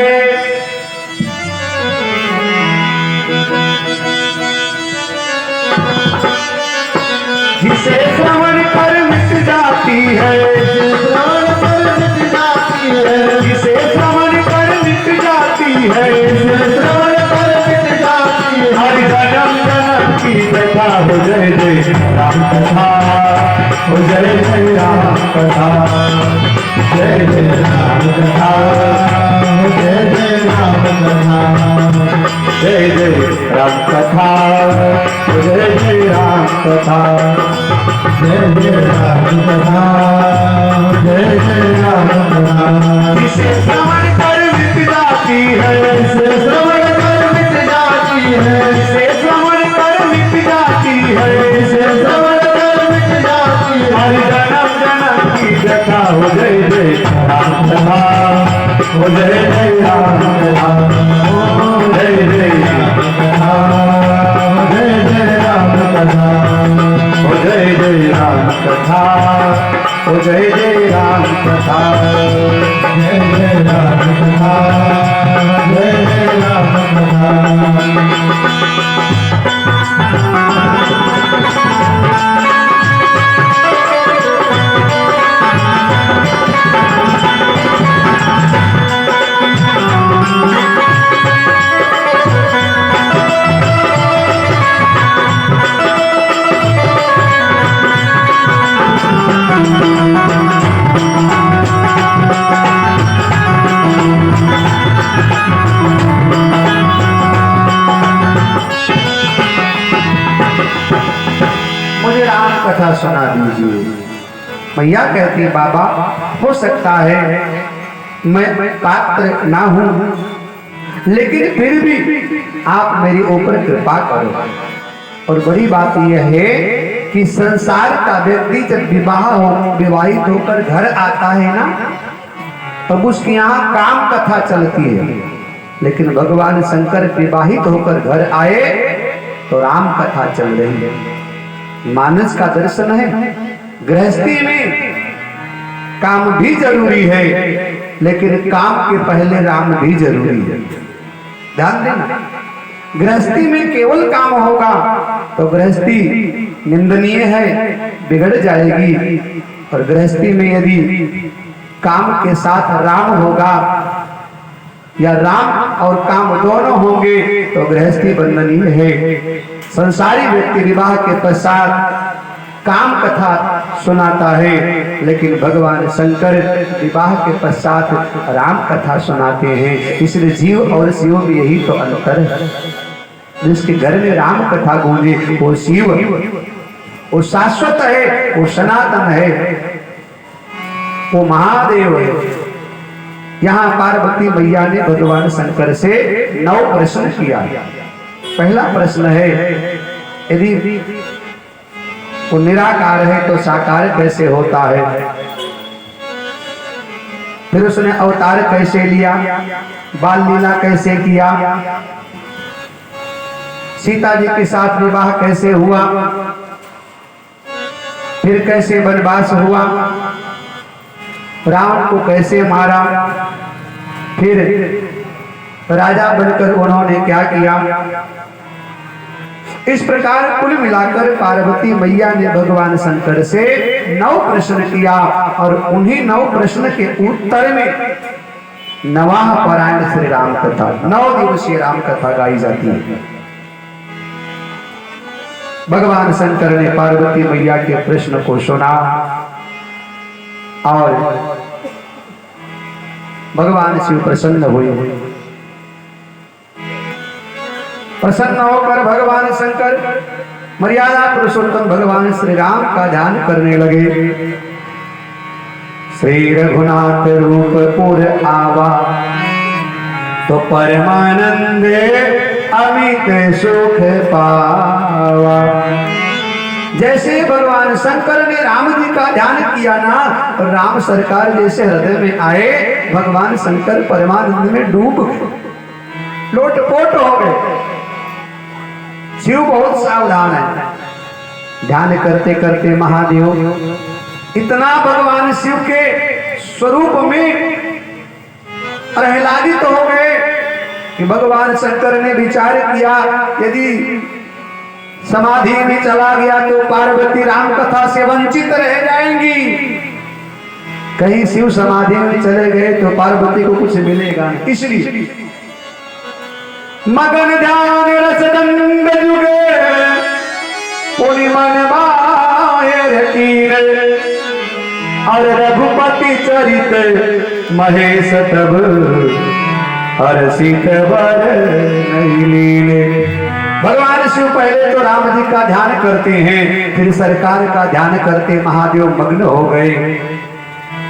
[SPEAKER 1] जिसे श्रवण कर मिट जाती है,
[SPEAKER 2] श्रवण कर मिट जाती है,
[SPEAKER 1] जिसे श्रवण कर मिट जाती है,
[SPEAKER 2] श्रवण कर मिट जाती है।
[SPEAKER 1] हरि जन्म जन्म की कथा हो जय जय राम कथा, हो जय जय राम कथा,
[SPEAKER 2] जय जय राम कथा, जय जय राम कथा,
[SPEAKER 1] जय जय राम कथा, हो जय जय राम कथा,
[SPEAKER 2] जय जय राम कथा, जय जय राम कथा।
[SPEAKER 1] जिसे श्रवण कर मिट जाती है,
[SPEAKER 2] जिसे श्रवण कर मिट जाती है,
[SPEAKER 1] जिसे श्रवण कर मिट जाती है,
[SPEAKER 2] जिसे श्रवण कर मिट जाती है।
[SPEAKER 1] हरि जन्म जन्म की कथा हो जय जय राम कथा, हो जय जय राम कथा, हो जय जय राम कथा,
[SPEAKER 2] जय जय राम कथा,
[SPEAKER 1] हो जय जय राम कथा, हो जय जय राम कथा,
[SPEAKER 2] जय जय राम कथा, जय जय राम कथा।
[SPEAKER 1] मुझे राम कथा सुना दीजिए। मैया कहती है बाबा हो सकता है मैं पात्र ना हूं, लेकिन फिर भी आप मेरी ऊपर कृपा करो। और बड़ी बात यह है कि संसार का व्यक्ति जब विवाहित होकर घर आता है ना, तब उसके यहाँ काम कथा चलती है, लेकिन भगवान शंकर विवाहित होकर घर आए तो राम कथा चल रही है। मानस का दर्शन है। गृहस्थी में काम भी जरूरी है, लेकिन काम के पहले राम भी जरूरी है। ध्यान देना, गृहस्थी में केवल काम होगा तो गृहस्थी निंदनीय है, बिगड़ जाएगी। और गृहस्थी में यदि काम के साथ राम होगा या राम और काम दोनों होंगे तो गृहस्थी बंधनीय है। संसारी व्यक्ति विवाह के पश्चात काम कथा सुनाता है, लेकिन भगवान शंकर विवाह के पश्चात राम कथा सुनाते हैं। इसलिए जीव और शिव में यही तो अंतर है। जिसके घर में राम कथा गूंजे वो शिव, वो शाश्वत है, वो सनातन है, वो महादेव है। यहाँ पार्वती मैया ने भगवान शंकर से 9 प्रश्न किया। पहला प्रश्न है, यदि वो निराकार है तो साकार कैसे होता है? फिर उसने अवतार कैसे लिया, बाल लीला कैसे किया, सीता जी के साथ विवाह कैसे हुआ, फिर कैसे वनवास हुआ, रावण को कैसे मारा, फिर राजा बनकर उन्होंने क्या किया। इस प्रकार कुल मिलाकर पार्वती मैया ने भगवान शंकर से 9 प्रश्न किया और उन्हीं 9 प्रश्न के उत्तर में नवाह पारायण श्री राम कथा 9 दिवसीय राम कथा गाई जाती है। भगवान शंकर ने पार्वती मैया के प्रश्न को सुना और भगवान शिव प्रसन्न हुए। प्रसन्न होकर भगवान शंकर मर्यादा पुरुषोत्तम भगवान श्री राम का ध्यान करने लगे। श्री रघुनाथ रूप पुर आवा तो परमानंद अमित सुख पावा। जैसे भगवान शंकर ने राम जी का ध्यान किया ना, और राम सरकार जैसे हृदय में आए, भगवान शंकर परमानंद में डूब गए, लोटपोट हो गए। शिव बहुत सावधान है। ध्यान करते करते महादेव इतना भगवान शिव के स्वरूप में प्रहलादित हो गए कि भगवान शंकर ने विचार किया, यदि समाधि में चला गया तो पार्वती राम कथा से वंचित रह जाएंगी। कहीं शिव समाधि में चले गए तो पार्वती को कुछ मिलेगा नहीं। इसलिए मगन ध्यान रसदंग जुगे पुनि मन बाहेर कीरे, और रघुपति चरित महेश तब हर्षित वर नहीं लीले। भगवान शिव पहले तो राम जी का ध्यान करते हैं, फिर सरकार का ध्यान करते महादेव मग्न हो गए।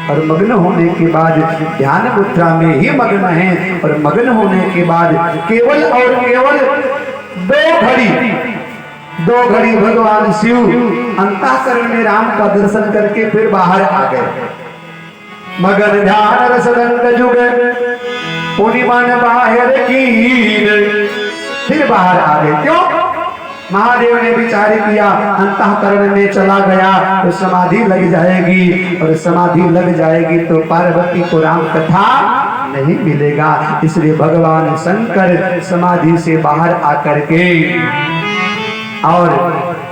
[SPEAKER 1] और मग्न होने के बाद ध्यान मुद्रा में ही मग्न हैं, और मग्न होने के बाद केवल और केवल दो घड़ी भगवान शिव अंतःकरण में राम का दर्शन करके फिर बाहर आ गए। मगन ध्यान रसदंग जुग पुनि मन बाहर कीन, फिर बाहर आ गए। क्यों? महादेव ने विचार किया, अंतःकरण में चला गया तो समाधि लग जाएगी, और समाधि लग जाएगी तो पार्वती को राम कथा नहीं मिलेगा। इसलिए भगवान शंकर समाधि से बाहर आकर के और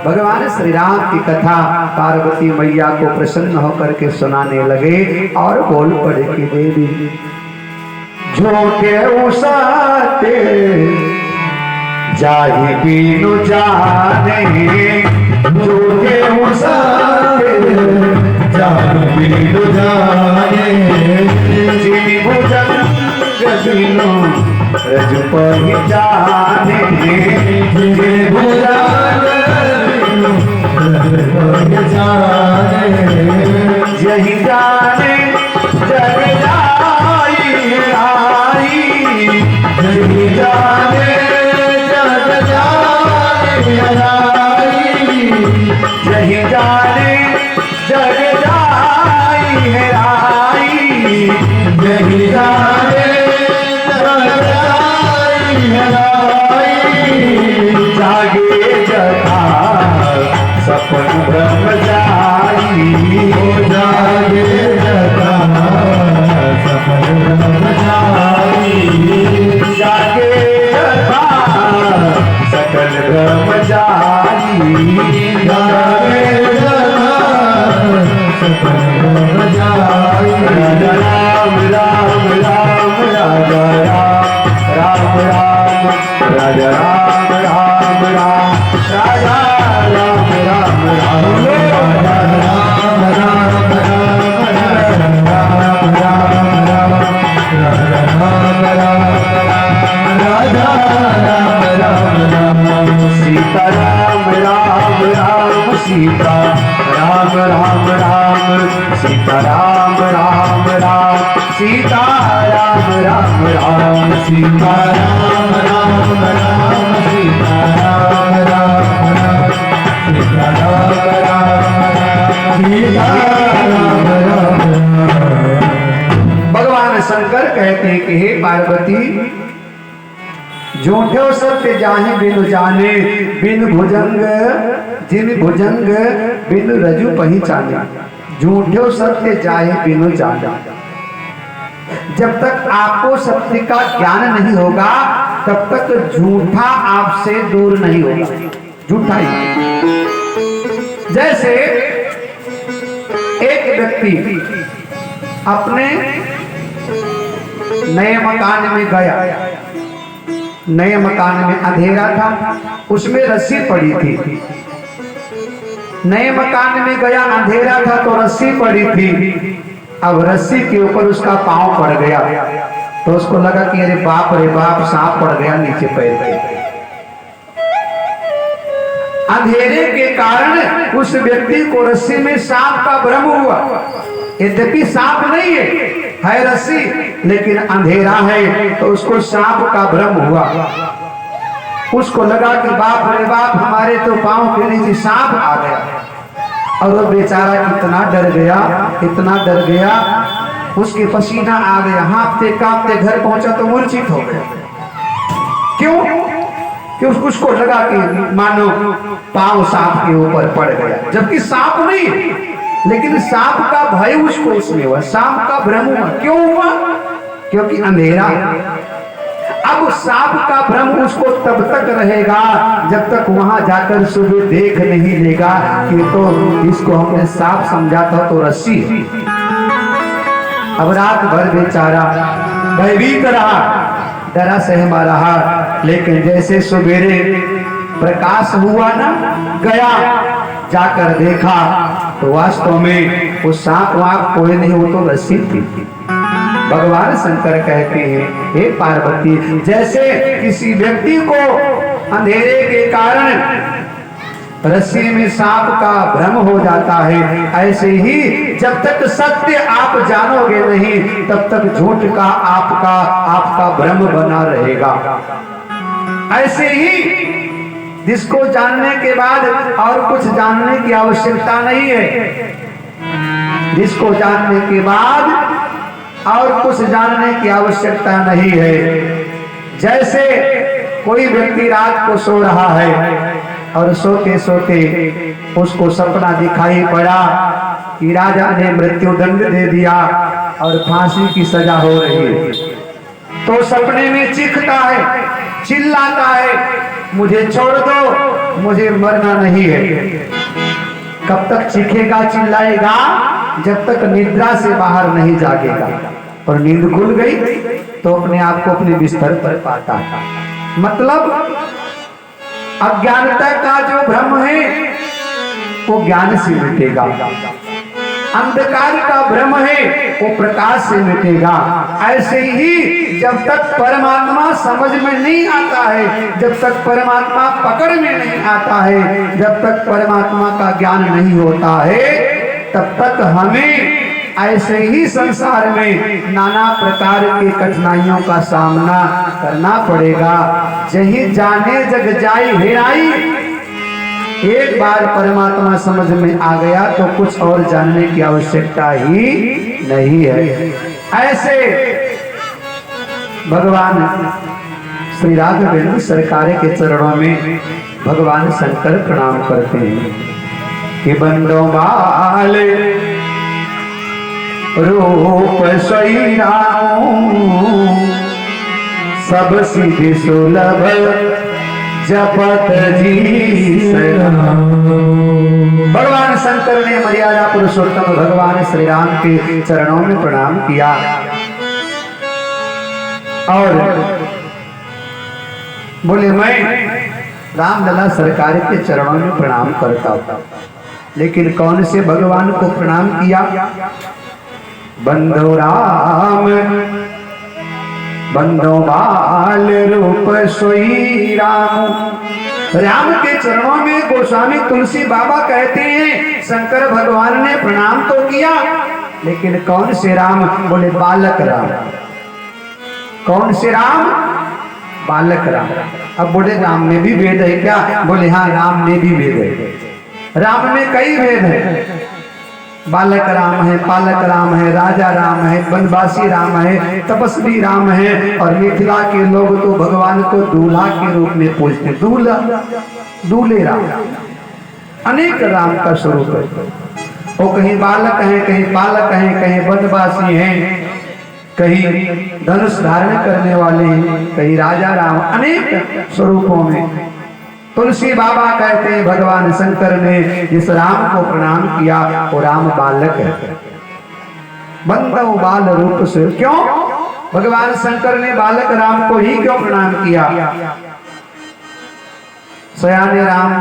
[SPEAKER 1] भगवान श्री राम की कथा पार्वती मैया को प्रसन्न होकर के सुनाने लगे। और बोल पड़े कि देवी झूठे उसाते जाहि बीनु जाने, झूठे उसाते
[SPEAKER 2] जाहि बीनु जाने,
[SPEAKER 1] जिनि भुजंग बीनु रज पहिचाने, जिनि भुजंग बीनु
[SPEAKER 2] रज पहिचाने,
[SPEAKER 1] जहि जाने जग जाई आई, जहि जाने जग जाई आई, जहि जाने जग जाई है आई, जहि जाने जग जाई है आई। जागे जथा सपन भ्रम जाई,
[SPEAKER 2] ओ जागे जता सपन भ्रम जाई,
[SPEAKER 1] जागे जथा सकल भ्रम जाई,
[SPEAKER 2] जागे जता सपन भ्रम जाई।
[SPEAKER 1] राजा राम राम राम राजा राम राम राम राजा राम राम राम राजा राम राम राम
[SPEAKER 2] राम राम राम राम राम राम राजा राम राम राम।
[SPEAKER 1] सीता राम राम राम सीता राम राम राम सीता राम राम राम सीता राम राम राम
[SPEAKER 2] सीता राम राम राम सीता राम राम राम सीता राम राम राम सीता राम राम राम।
[SPEAKER 1] भगवान शंकर कहते हैं कि हे पार्वती, झूठो सत्य जाहे बिनु जाने, बिन भुजंग जिन भुजंग बिन रजु पहिचाने। झूठो सत्य जाहे बिनु जाने। जब तक आपको सत्य का ज्ञान नहीं होगा तब तक झूठा आपसे दूर नहीं होगा। झूठा ही जैसे एक व्यक्ति अपने नए मकान में गया, नए मकान में अंधेरा था, उसमें रस्सी पड़ी थी। नए मकान में गया, अंधेरा था तो रस्सी पड़ी थी। अब रस्सी के ऊपर उसका पांव पड़ गया तो उसको लगा कि अरे बाप रे बाप, सांप पड़ गया नीचे पैर पे। अंधेरे के कारण उस व्यक्ति को रस्सी में सांप का भ्रम हुआ। यद्यपि सांप नहीं है रस्सी, लेकिन अंधेरा है तो उसको सांप का भ्रम हुआ। उसको लगा कि बाप रे बाप, हमारे तो पांव के नीचे सांप आ गया। और वो बेचारा इतना डर गया, इतना डर गया, उसके पसीना आ गया, हाँफते कांपते घर पहुंचा तो मूर्छित हो गया। क्यों? कि उसको लगा कि मानो पांव सांप के ऊपर पड़ गया, जबकि सांप नहीं, लेकिन सांप का भय उसको उसमें हुआ, सांप का भ्रम हुआ। क्यों हुआ? क्योंकि अंधेरा। अब सांप का भ्रम उसको तब तक रहेगा जब तक वहां जाकर सुबह देख नहीं लेगा कि तो इसको हमने सांप समझा था तो रस्सी है। अब रात भर बेचारा भयभीत रहा, डरा सहमा रहा, लेकिन जैसे सवेरे प्रकाश हुआ ना, गया जाकर देखा तो वास्तव में वो सांप वाप कोई नहीं, वो तो रस्सी थी। भगवान शंकर कहते हैं, हे पार्वती, जैसे किसी व्यक्ति को अंधेरे के कारण रस्सी में सांप का भ्रम हो जाता है, ऐसे ही जब तक सत्य आप जानोगे नहीं तब तक झूठ का आपका भ्रम बना रहेगा। ऐसे ही जिसको जानने के बाद और कुछ जानने की आवश्यकता नहीं है, जिसको जानने के बाद और कुछ जानने की आवश्यकता नहीं है। जैसे कोई व्यक्ति रात को सो रहा है और सोते सोते उसको सपना दिखाई पड़ा कि राजा ने मृत्यु दंड दे दिया और फांसी की सजा हो रही है, तो सपने में चीखता है, चिल्लाता है, मुझे छोड़ दो, मुझे मरना नहीं है। कब तक चीखेगा चिल्लाएगा? जब तक निद्रा से बाहर नहीं जागेगा। और नींद खुल गई तो अपने आप को अपने बिस्तर पर पाता है। मतलब अज्ञानता का जो भ्रम है वो ज्ञान से मिटेगा, अंधकार का भ्रम है वो प्रकाश से मिटेगा। ऐसे ही जब तक परमात्मा समझ में नहीं आता है, जब तक परमात्मा पकड़ में नहीं आता है, जब तक परमात्मा का ज्ञान नहीं होता है, तब तक हमें ऐसे ही संसार में नाना प्रकार की कठिनाइयों का सामना करना पड़ेगा। जही जाने जग जाई हेराई, एक बार परमात्मा समझ में आ गया तो कुछ और जानने की आवश्यकता ही नहीं है। ऐसे भगवान श्री राघवेंद्र सरकार के चरणों में भगवान शंकर प्रणाम करते हैं कि बंदो बाल रूप सोई राम, सब सिद्धि सुलभ जपत जी शरण। भगवान शंकर ने मर्यादा पुरुषोत्तम भगवान श्री राम के चरणों में प्रणाम किया और बोले, मैं रामलला सरकार के चरणों में प्रणाम करता हूं। लेकिन कौन से भगवान को प्रणाम किया? बंधु राम बंधो बाल रूप सोई राम। राम के चरणों में गोस्वामी तुलसी बाबा कहते हैं, शंकर भगवान ने प्रणाम तो किया, लेकिन कौन से राम? बोले बालक राम। कौन से राम? बालक राम। अब बोले राम में भी भेद है क्या? बोले हाँ, राम में भी भेद है। राम में कई भेद है। बालक राम है, पालक राम है, राजा राम है, वनवासी राम है, तपस्वी राम है, और मिथिला के लोग तो भगवान को दूल्हा के रूप में पूजते। दूल्हा, दूल्हे राम, अनेक राम का स्वरूप है। वो कहीं बालक हैं, कहीं पालक हैं, कहीं वनवासी हैं, कहीं धनुष धारण करने वाले हैं, कहीं राजा राम, अनेक स्वरूपों में। तुलसी बाबा कहते हैं भगवान शंकर ने जिस राम को प्रणाम किया वो राम बालक है। बंधु बाल रूप से। क्यों भगवान शंकर ने बालक राम को ही क्यों प्रणाम किया? सयाने राम,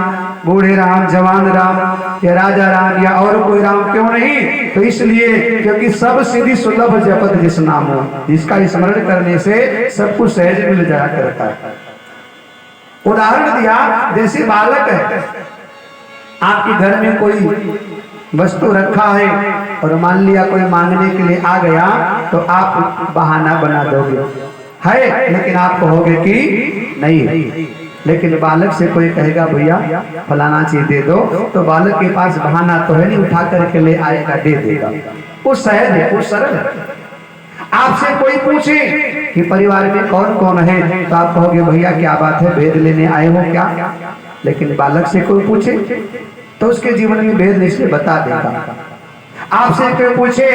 [SPEAKER 1] बूढ़े राम, जवान राम, या राजा राम, या और कोई राम क्यों नहीं? तो इसलिए क्योंकि सब सिद्धि सुलभ जपत जिस नाम हो, जिसका स्मरण करने से सब कुछ सहज मिल जाया करता है। उदाहरण दिया, जैसे बालक है, आपके घर में कोई वस्तु रखा है और मान लिया कोई मांगने के लिए आ गया तो आप बहाना बना दोगे है, लेकिन आप कहोगे कि नहीं। लेकिन बालक से कोई कहेगा भैया फलाना चीज दे दो, तो बालक के पास बहाना तो है नहीं, उठा करके ले आएगा, दे देगा। वो सहज है, वो सरल है। आपसे कोई पूछे कि परिवार में कौन कौन है, तो आप कहोगे भैया क्या बात है, भेद लेने आए हो क्या। लेकिन बालक से कोई पूछे तो उसके जीवन में भेद इसलिए बता देगा। आपसे कोई पूछे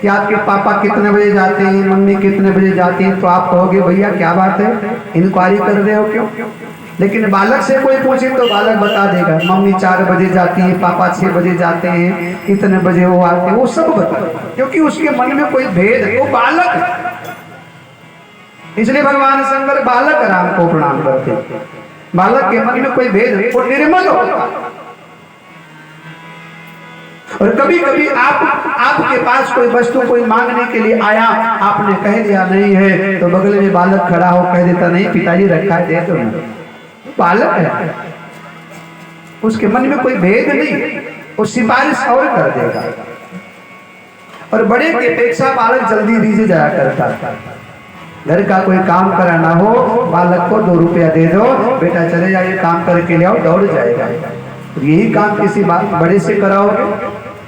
[SPEAKER 1] कि आपके पापा कितने बजे जाते हैं, मम्मी कितने बजे जाती हैं, तो आप कहोगे भैया क्या बात है, इंक्वायरी कर रहे हो क्यों। लेकिन बालक से कोई पूछे तो बालक बता देगा, मम्मी 4 बजे जाती है, पापा 6 बजे जाते हैं, इतने बजे वो आते हैं, वो सब बता, क्योंकि उसके मन में कोई भेद है, वो बालक है। इसलिए भगवान शंकर बालक राम को प्रणाम करते हैं। बालक के मन में कोई भेद है, वो निर्मल होता है। और कभी कभी आपके पास कोई वस्तु कोई मांगने के लिए आया, आपने कह दिया नहीं है, तो बगल में बालक खड़ा हो कह देता नहीं पिताजी रखा है, दे दो ना। बालक है, उसके मन में कोई भेद नहीं, वो सिफारिश और कर देगा। और बड़े की अपेक्षा बालक जल्दी रीझ जाया करता। घर का कोई काम कराना हो, बालक को 2 रुपया दे दो, बेटा चले जाइए काम करके ले आओ, दौड़ जाएगा। यही काम किसी बड़े से कराओगे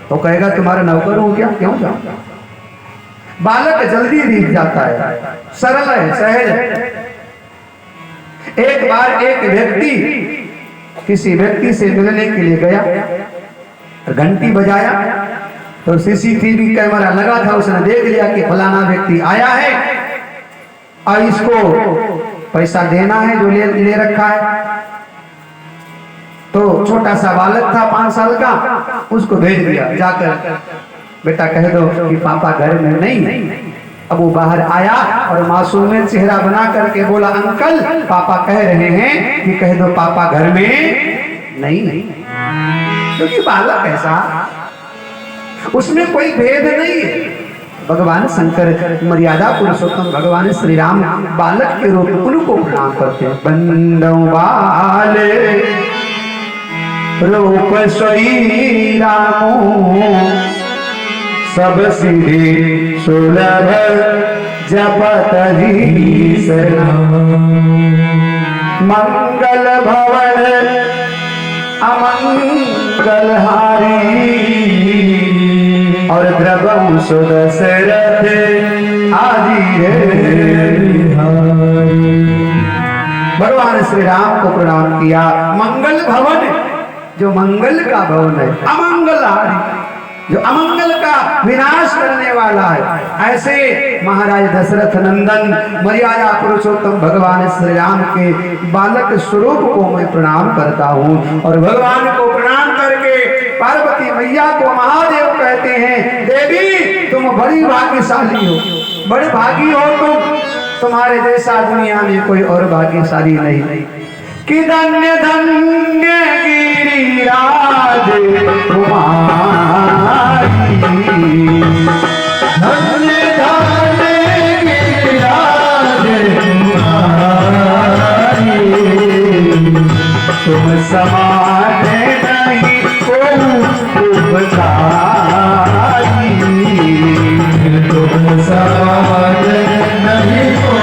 [SPEAKER 1] तो कहेगा तुम्हारा नौकर हूं क्या, क्यों जाऊं। बालक जल्दी रीझ जाता है, सरल है, सहज है। एक बार एक व्यक्ति किसी व्यक्ति से मिलने के लिए गया, घंटी बजाया तो सीसीटीवी कैमरा लगा था, उसने देख लिया कि फलाना व्यक्ति आया है और इसको पैसा देना है जो ले रखा है। तो छोटा सा बालक था 5 साल का, उसको भेज दिया, जाकर बेटा कह दो कि पापा घर में नहीं। अब वो बाहर आया और मासूम चेहरा बना करके बोला, अंकल पापा कह रहे हैं कि कह दो पापा घर में नहीं। क्योंकि बालक ऐसा, उसमें कोई भेद नहीं है। भगवान शंकर मर्यादा पुरुषोत्तम भगवान श्री राम बालक के रूप में उनको प्रणाम करते हैं। बंदो बाले रूप सोई रामो, सब सिद्धि सुलभ जपत ही मंगल भवन अमंगल हारी, और द्रवम सुदशरथ आदि भगवान श्री राम को प्रणाम किया। मंगल भवन जो मंगल का भवन है, अमंगल हारी जो अमंगल का विनाश करने वाला है, ऐसे महाराज दशरथ नंदन मर्यादा पुरुषोत्तम भगवान श्री राम के बालक स्वरूप को मैं प्रणाम करता हूँ। और भगवान को प्रणाम करके पार्वती मैया को महादेव कहते हैं, देवी तुम बड़ी भाग्यशाली हो, बड़े भागी हो तुम, तुम्हारे जैसा दुनिया में कोई और भाग्यशाली नहीं। कि धन्य धन्य गिरिराज कुमारी, धन्य धन्य गिरिराज कुमारी, तुम समान नहीं को उपकारी, तुम समान नहीं को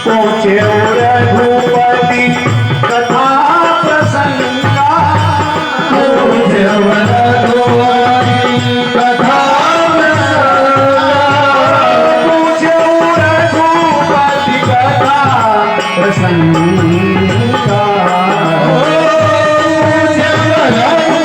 [SPEAKER 1] पहुंचे रघुपति कथा प्रसंगा, पहुंचे रघुपति कथा प्रसंगा, पहुंचे रघुपति कथा प्रसंगा, पहुंचे रघुपति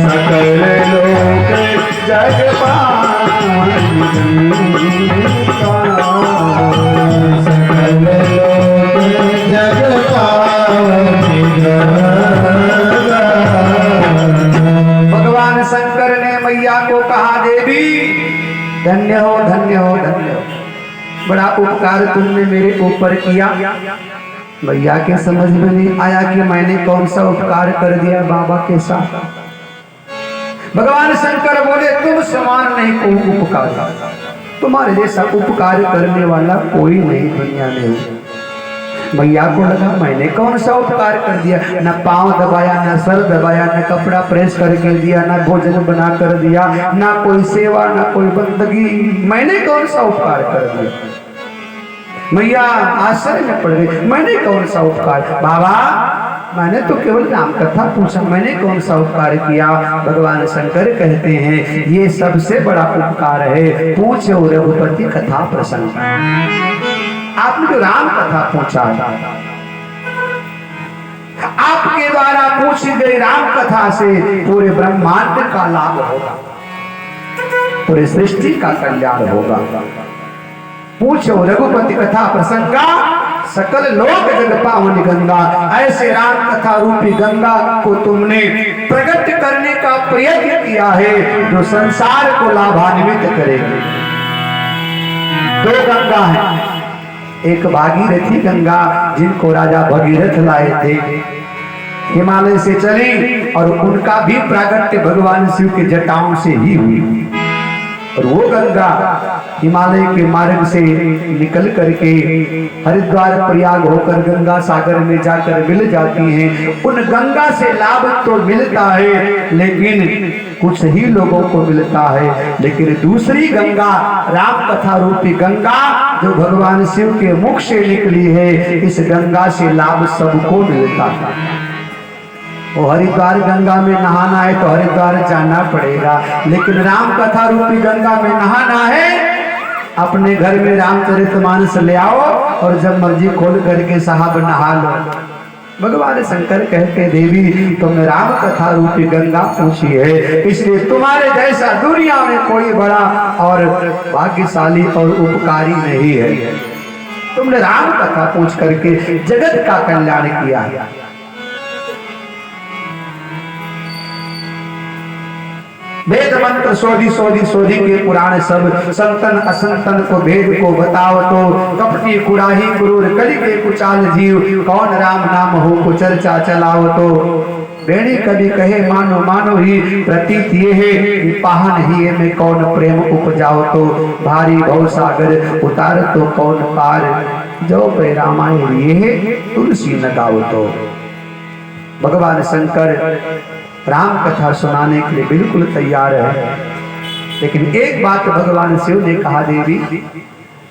[SPEAKER 1] सकल लोक भगवान शंकर ने मैया को कहा, देवी धन्य हो, धन्य हो, धन्य हो। बड़ा उपकार तुमने मेरे ऊपर किया। भैया के समझ में नहीं आया कि मैंने कौन सा उपकार कर दिया बाबा के साथ। भगवान शंकर बोले तुम समान नहीं कोई उपकार, तुम्हारे जैसा उपकार करने वाला कोई नहीं दुनिया में हो। भैया को लगा मैंने कौन सा उपकार कर दिया, न पांव दबाया, न सर दबाया, न कपड़ा प्रेस करके दिया, न भोजन बना कर दिया, न कोई सेवा, न कोई बंदगी, मैंने कौन सा उपकार कर दिया। भैया आश्चर्य में पड़ गई, मैंने कौन सा उपकार। बाबा मैंने तो केवल राम कथा पूछा, मैंने कौन सा उपकार किया। भगवान शंकर कहते हैं ये सबसे बड़ा उपकार है, पूछो रघुपति कथा प्रसंग। आपने जो राम कथा पूछा, आपके द्वारा पूछी गई राम कथा से पूरे ब्रह्मांड का लाभ होगा, पूरे सृष्टि का कल्याण होगा। पूछो रघुपति कथा प्रसंगा, सकल लोक जग पावन गंगा। ऐसे राम कथा रूपी गंगा को तुमने प्रकट करने का प्रयत्न किया है जो संसार को लाभान्वित करेगी। दो गंगा है, एक भागीरथी गंगा जिनको राजा भगीरथ लाए थे, हिमालय से चली और उनका भी प्रागट्य भगवान शिव के जटाओं से ही हुई। और वो गंगा हिमालय के मार्ग से निकल करके हरिद्वार प्रयाग होकर गंगा सागर में जाकर मिल जाती हैं। उन गंगा से लाभ तो मिलता है लेकिन कुछ ही लोगों को मिलता है, लेकिन दूसरी गंगा राम कथा रूपी गंगा जो भगवान शिव के मुख से निकली है, इस गंगा से लाभ सबको मिलता है। वो हरिद्वार गंगा में नहाना है तो हरिद्वार जाना पड़ेगा, लेकिन राम कथा रूपी गंगा में नहाना है अपने घर में रामचरितमानस ले आओ और जब मर्जी खोल करके साहब नहा लो। भगवान शंकर कहते देवी तुमने राम कथा रूपी गंगा पूछी है, इसलिए तुम्हारे जैसा दुनिया में कोई बड़ा और भाग्यशाली और उपकारी नहीं है। तुमने राम कथा पूछ करके जगत का कल्याण किया है। वेद मंत्र सोधी सोधी सोधी के पुराण सब, संतन असंतन को भेद को बताओ तो, कपटी कुड़ाही क्रूर कलि के कुचाल जीव, कौन राम नाम हो को चर्चा चलाओ तो। बेणी कभी कहे मानो मानो ही प्रतीत ये है, पाहन ही में कौन प्रेम उपजाओ तो। भारी भव सागर उतार तो कौन पार, जो पे रामायण ये है तुलसी न गाओ तो। भगवान शंकर राम कथा सुनाने के लिए बिल्कुल तैयार है, लेकिन एक बात भगवान शिव ने कहा देवी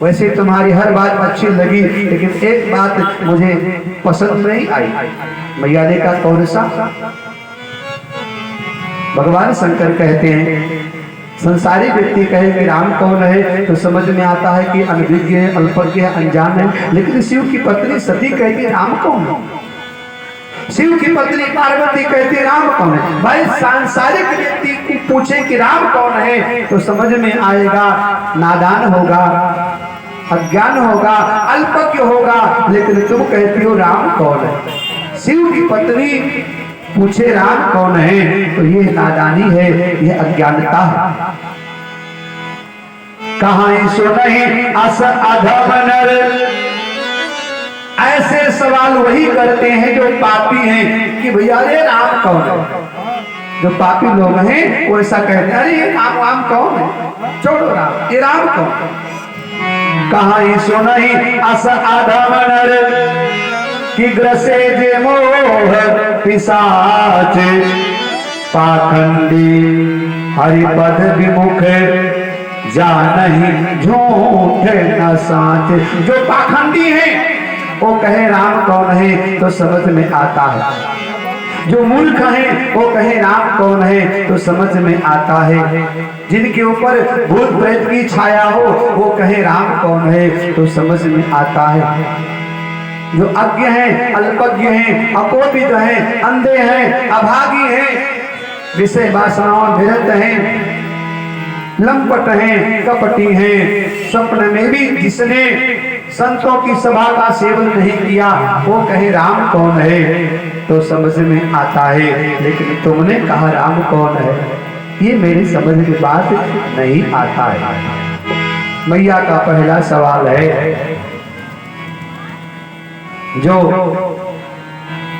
[SPEAKER 1] वैसे तुम्हारी हर बात अच्छी लगी लेकिन एक बात मुझे पसंद नहीं आई। मैया ने कहा कौन सा। भगवान शंकर कहते हैं संसारी व्यक्ति कहे कि राम कौन है तो समझ में आता है कि अनभिज्ञ है, अल्पज्ञ है, अनजान है, लेकिन शिव की पत्नी सती कहती राम कौन है। शिव की पत्नी पार्वती कहती राम कौन है। भाई सांसारिक व्यक्ति को पूछे कि राम कौन है तो समझ में आएगा नादान होगा, अज्ञान होगा, अल्पज्ञ होगा, लेकिन तुम कहती हो राम कौन है। शिव की पत्नी पूछे राम कौन है तो ये नादानी है, ये अज्ञानता है। कहां सो नहीं अस अधम नर, ऐसे सवाल वही करते हैं जो पापी हैं कि भैया ये राम कौन है। जो पापी लोग हैं वो ऐसा कहते हैं अरे ये राम कौन है, छोड़ो राम, ये राम कौन है। कहां सो नहीं अस अधम नर, कि ग्रसे जे मोह पिशाच, पाखंडी हरिपद विमुख, जानहि झूठ न साच। जो पाखंडी है वो कहे राम कौन है तो समझ में आता है, जो मूर्ख है वो कहे राम कौन है तो समझ में आता है, जिनके ऊपर भूत प्रेत की छाया हो वो कहे राम कौन है तो समझ में आता है। जो अज्ञ हैं, अल्पज्ञ हैं, अकोपित हैं, अंधे हैं, अभागी हैं, विषय वासनाओं विरत हैं, लंपट हैं, कपटी हैं, स्वप्न में भी जिसने संतों की सभा का सेवन नहीं किया वो कहे राम कौन है तो समझ में आता है। लेकिन तुमने कहा राम कौन है, ये मेरी समझ की बात नहीं आता है। मैया का पहला सवाल है, जो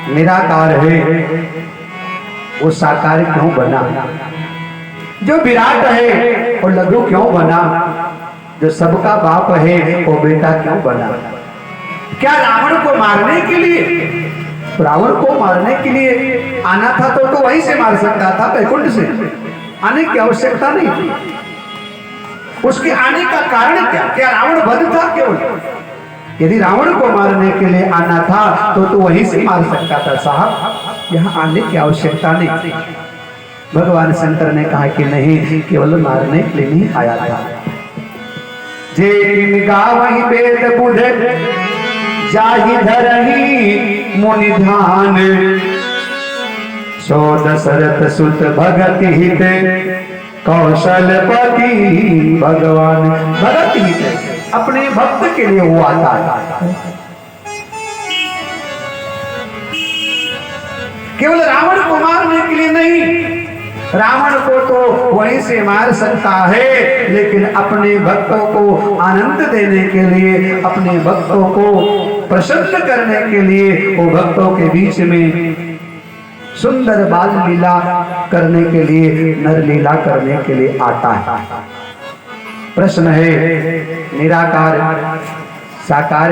[SPEAKER 1] निराकार है वो साकार क्यों बना? जो विराट है वो लघु क्यों बना? जो सबका बाप है वो बेटा क्यों बना? क्या रावण को मारने के लिए, रावण को मारने के लिए आना था तो वहीं से मार सकता था, वैकुंठ से आने की आवश्यकता नहीं थी। उसके आने का कारण क्या? क्या रावण वध था केवल? यदि रावण को मारने के लिए आना था तो वहीं से मार सकता था साहब, यहाँ आने की आवश्यकता नहीं। भगवान शंकर ने कहा कि नहीं, केवल मारने के लिए नहीं आया था। जे किन गावहि वेद बुध जाहि धरहि मुनि ध्यान, सो दशरथ सुत भगति हित कौशलपति भगवान। भगत हित अपने भक्त के लिए वो आता है, केवल रावण को मारने के लिए नहीं। रावण को तो वहीं से मार सकता है, लेकिन अपने भक्तों को आनंद देने के लिए, अपने भक्तों को प्रसन्न करने के लिए, वो भक्तों के बीच में सुंदर बाल लीला करने के लिए, नर लीला करने के लिए आता है। प्रश्न है, निराकार साकार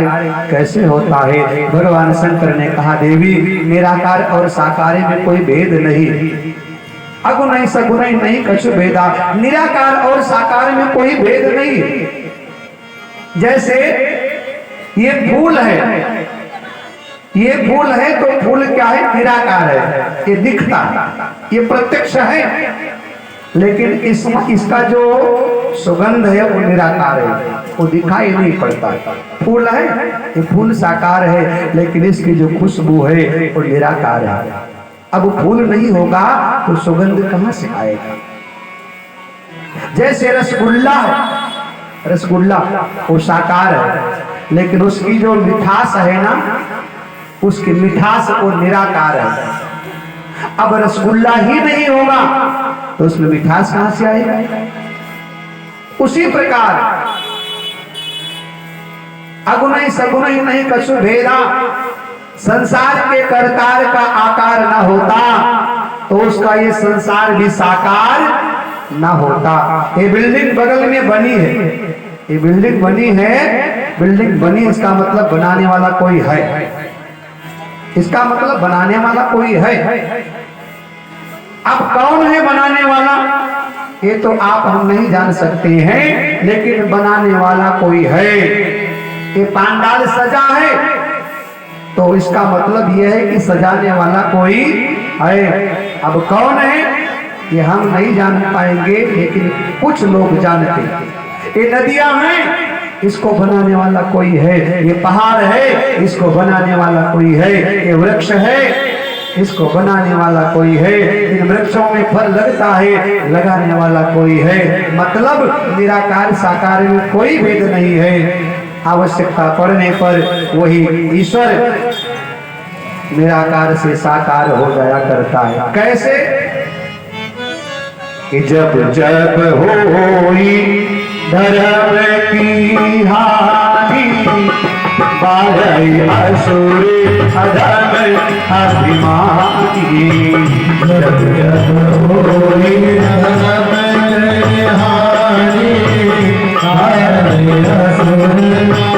[SPEAKER 1] कैसे होता है? भगवान शंकर ने कहा, देवी निराकार और साकार में कोई भेद नहीं, अगुण सगुण नहीं कछु भेदा। निराकार और साकार में कोई भेद नहीं। जैसे ये फूल है, ये फूल है तो फूल क्या है? निराकार है, ये दिखता, ये प्रत्यक्ष है, लेकिन इसका जो सुगंध है वो निराकार है, वो दिखाई नहीं पड़ता। फूल है, ये फूल साकार है, लेकिन इसकी जो खुशबू है वो निराकार है। अब फूल नहीं होगा तो सुगंध कहां से आएगा? जैसे रसगुल्ला है, रसगुल्ला वो साकार है, लेकिन उसकी जो मिठास है ना, उसकी मिठास वो निराकार है। अब रसगुल्ला ही नहीं होगा तो उसमें मिठास कहां से आएगा? उसी प्रकार अगुण सगुण नहीं कछु भेदा, संसार के करतार का आकार न होता तो उसका ये संसार भी साकार न होता। ये बिल्डिंग बगल में बनी है, ये बिल्डिंग बनी है, बिल्डिंग बनी इसका मतलब बनाने वाला कोई है, इसका मतलब बनाने वाला कोई है। अब कौन है बनाने वाला? ये तो आप हम नहीं जान सकते हैं, लेकिन बनाने वाला कोई है। ये पांडाल सजा है तो इसका मतलब यह है कि सजाने वाला कोई है। अब कौन है ये हम नहीं जान पाएंगे, लेकिन कुछ लोग जानते हैं। ये नदियां हैं, इसको बनाने वाला कोई है। ये पहाड़ है, इसको बनाने वाला कोई है। ये वृक्ष है, इसको बनाने वाला कोई है। इन वृक्षों में फल लगता है, लगाने वाला कोई है। मतलब निराकार साकार में कोई भेद नहीं है। आवश्यकता पड़ने पर वही ईश्वर निराकार से साकार हो जाया करता है। कैसे? कि जब जब होई धर्म की हानि, बाढ़ई असुर अधर्म अभिमानी। जब जब होई धर्म की हानि, बाढ़ई असुर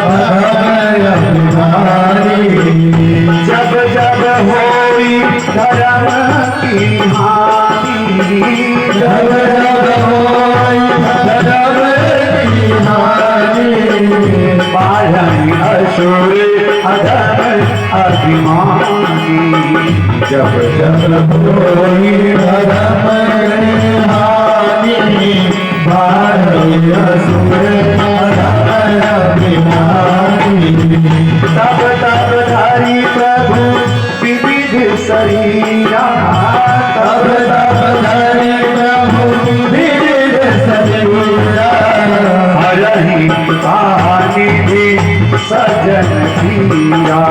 [SPEAKER 1] अधर्म अभिमानी। जब जब होई धर्म की हानि, जब जब होई धर्म की हानि, बाढ़ई असुर अधर्म अभिमानी। जब जब होई धर्म की हानि, बाढ़ई असुर अधर्म अभिमानी। तब तब धरि प्रभु विविध शरीरा, तब तब धरि प्रभु विविध शरीरा। हरहि पानिधि सजन धीरा,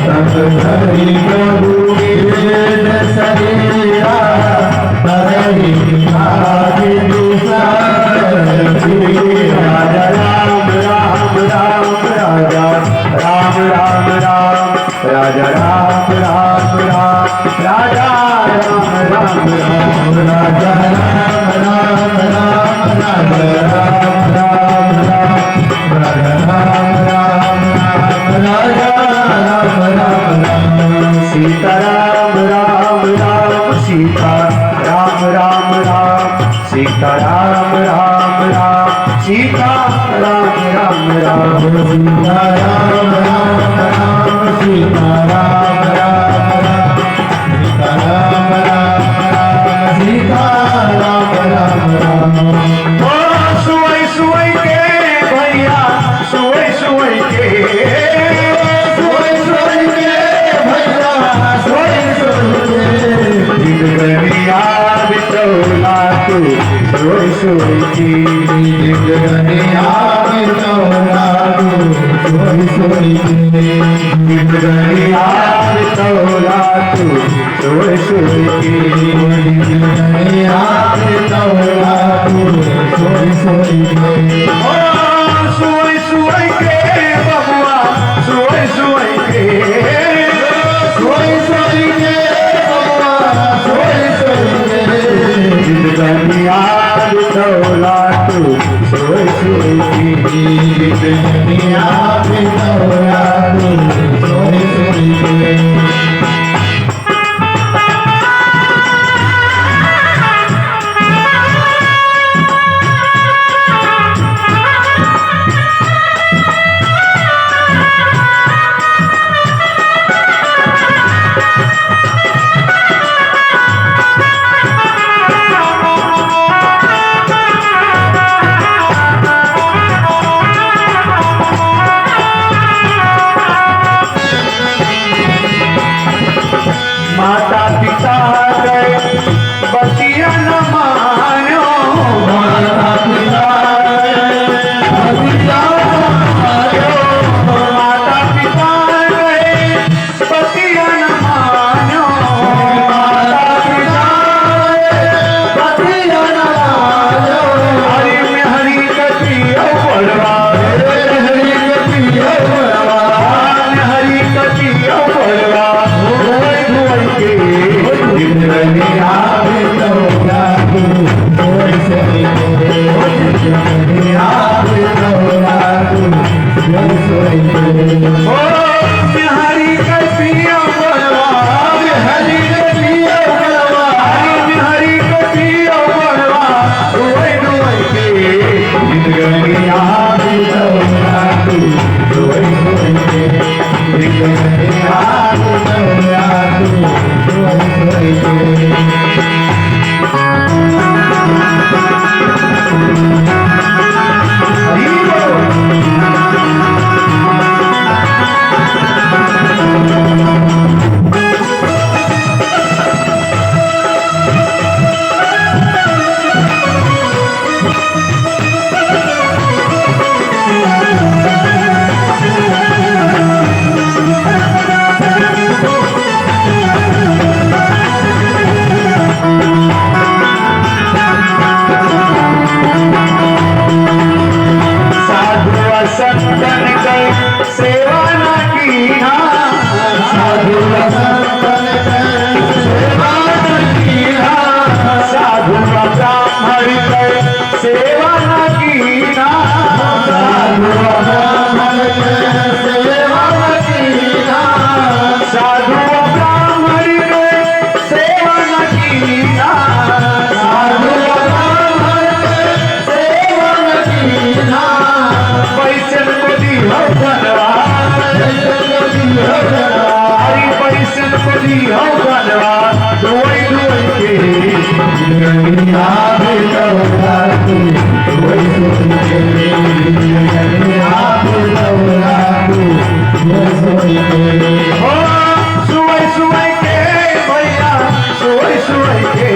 [SPEAKER 1] तब धरि प्रभु विविध शरीरा। हरहि
[SPEAKER 2] राजा राम राम राम राजा राम राम राम राजा राम राम राम राजा राम राम राम
[SPEAKER 1] सीता राम राम राम सीता राम राम राम सीता राम राम राम सीता राम राम राम
[SPEAKER 2] सीता राम राम राम सीता राम राम राम सीता राम राम राम सीता राम राम राम
[SPEAKER 1] ओ सुई सुई के भैया सुई सुई के
[SPEAKER 2] सोई सोई के भैया सोई सोई के
[SPEAKER 1] जिंदगिया बितौला तू सोई सोई की
[SPEAKER 2] जिंदगिया में तोरा तू सोई सोई के
[SPEAKER 1] जिंदगिया बितौला तू सोई सोई की
[SPEAKER 2] जिंदगिया में तोरा तू सोई सोई के
[SPEAKER 1] ओ सुई सुई के बबुआ सुई सुई के
[SPEAKER 2] सोई सोई के बाबा सोई सोई के
[SPEAKER 1] जिंदगिया बितौला तू सोई सोई की
[SPEAKER 2] जिंदगिया में तोरा तू सोई सोई के
[SPEAKER 1] माता पिता गए बतिया न मानो
[SPEAKER 2] माता पिता पिता
[SPEAKER 1] माता पिता गए बतिया न मानो
[SPEAKER 2] माता पिता पतिया नारायो
[SPEAKER 1] हरि में हरि कति बड़वा
[SPEAKER 2] हरि पिया बड़वा
[SPEAKER 1] हरि कति बड़वा धोई धोई के
[SPEAKER 2] जिंदगिया में तोरा तू सोई सोई के जिंदगिया में तोरा तू सोई सोई के
[SPEAKER 1] ओ हरि कति बड़वा
[SPEAKER 2] हरि पिया बड़वा
[SPEAKER 1] हरि कति बड़वा धोई धोई के
[SPEAKER 2] जिंदगिया में तोरा तू सोई सोई के जिंदगिया में तोरा तू सोई सोई के
[SPEAKER 1] साधु संतन के सेवा न कीना
[SPEAKER 2] साधु संतन के सेवा न कीना
[SPEAKER 1] साधु ब्राह्मण के सेवा न कीना
[SPEAKER 2] साधु ब्राह्मण के सेवा न कीना
[SPEAKER 1] साधु ब्राह्मण के सेवा न कीना
[SPEAKER 2] साधु ब्राह्मण के सेवा न कीना
[SPEAKER 1] पैसन को दी हो धनवाद हरि पैसन को दी हो धनवाद धोई धोई के
[SPEAKER 2] जिंदगिया में तोरा तू सोई सोई के जिंदगिया में तोरा तू सोई सोई के
[SPEAKER 1] ओ सुई सुई के भैया सुई सुई के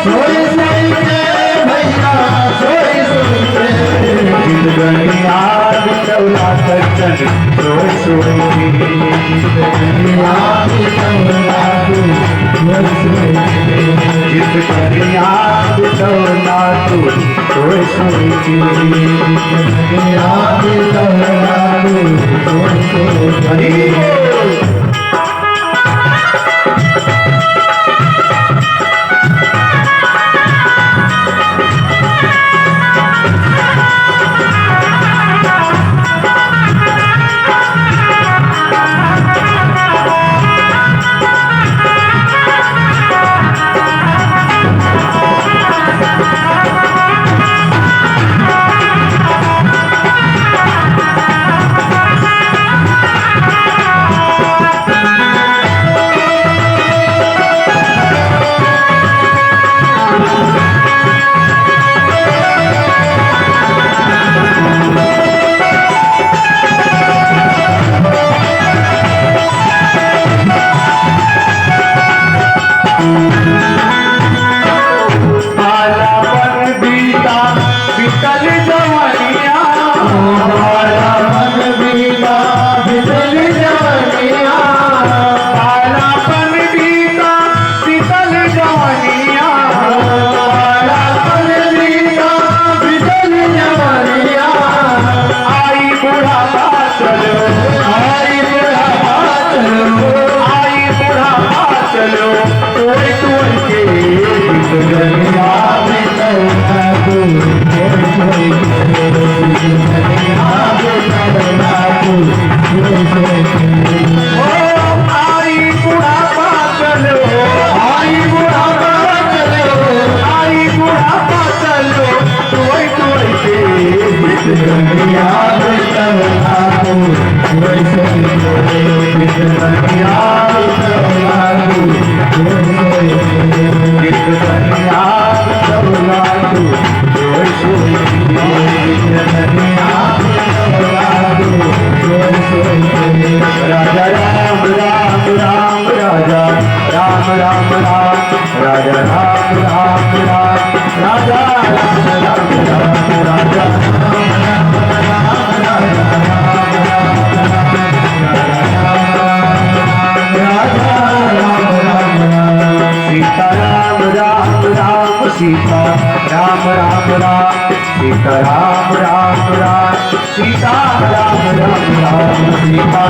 [SPEAKER 2] सोई सोई के भैया सोई सोई के
[SPEAKER 1] जिंदगिया बितौला सज्जन सोई सोई की
[SPEAKER 2] जिंदगिया में तोरा तू सोई सोई के
[SPEAKER 1] जिंदगिया बितौला तू सोई सोई की
[SPEAKER 2] जिंदगिया में तोरा तू सोई सोई के
[SPEAKER 1] हरि बोल। जवानिया
[SPEAKER 2] हमारा मन बीता बितल जवानिया
[SPEAKER 1] कालापन बीता शीतल जवानिया
[SPEAKER 2] हमारा मन बीता बितल जवानिया
[SPEAKER 1] आई बुढ़ापा चलो
[SPEAKER 2] आई बुढ़ापा चलो
[SPEAKER 1] आई बुढ़ापा चलो तोड़ तोड़ के
[SPEAKER 2] दुनिया में चलना तू कोई कोई दुनिया में चलना तू कोई कोई
[SPEAKER 1] ओ आई बुढ़ापा चलो
[SPEAKER 2] आई बुढ़ापा चलो
[SPEAKER 1] आई बुढ़ापा चलो तोड़ तोड़ के
[SPEAKER 2] दुनिया में चलना तू कोई कोई दुनिया में चलना तू कोई कोई
[SPEAKER 1] दुनिया
[SPEAKER 2] चलना तू कोई कोई दुनिया में चलना तू कोई कोई
[SPEAKER 1] राजा राम राम राम राजा राम राम राम राजा राम राम राम राजा राम राम राम राजा सीता राम राम राम सीता राम राम राम सीता राम राम राम सीता राम राम राम सीता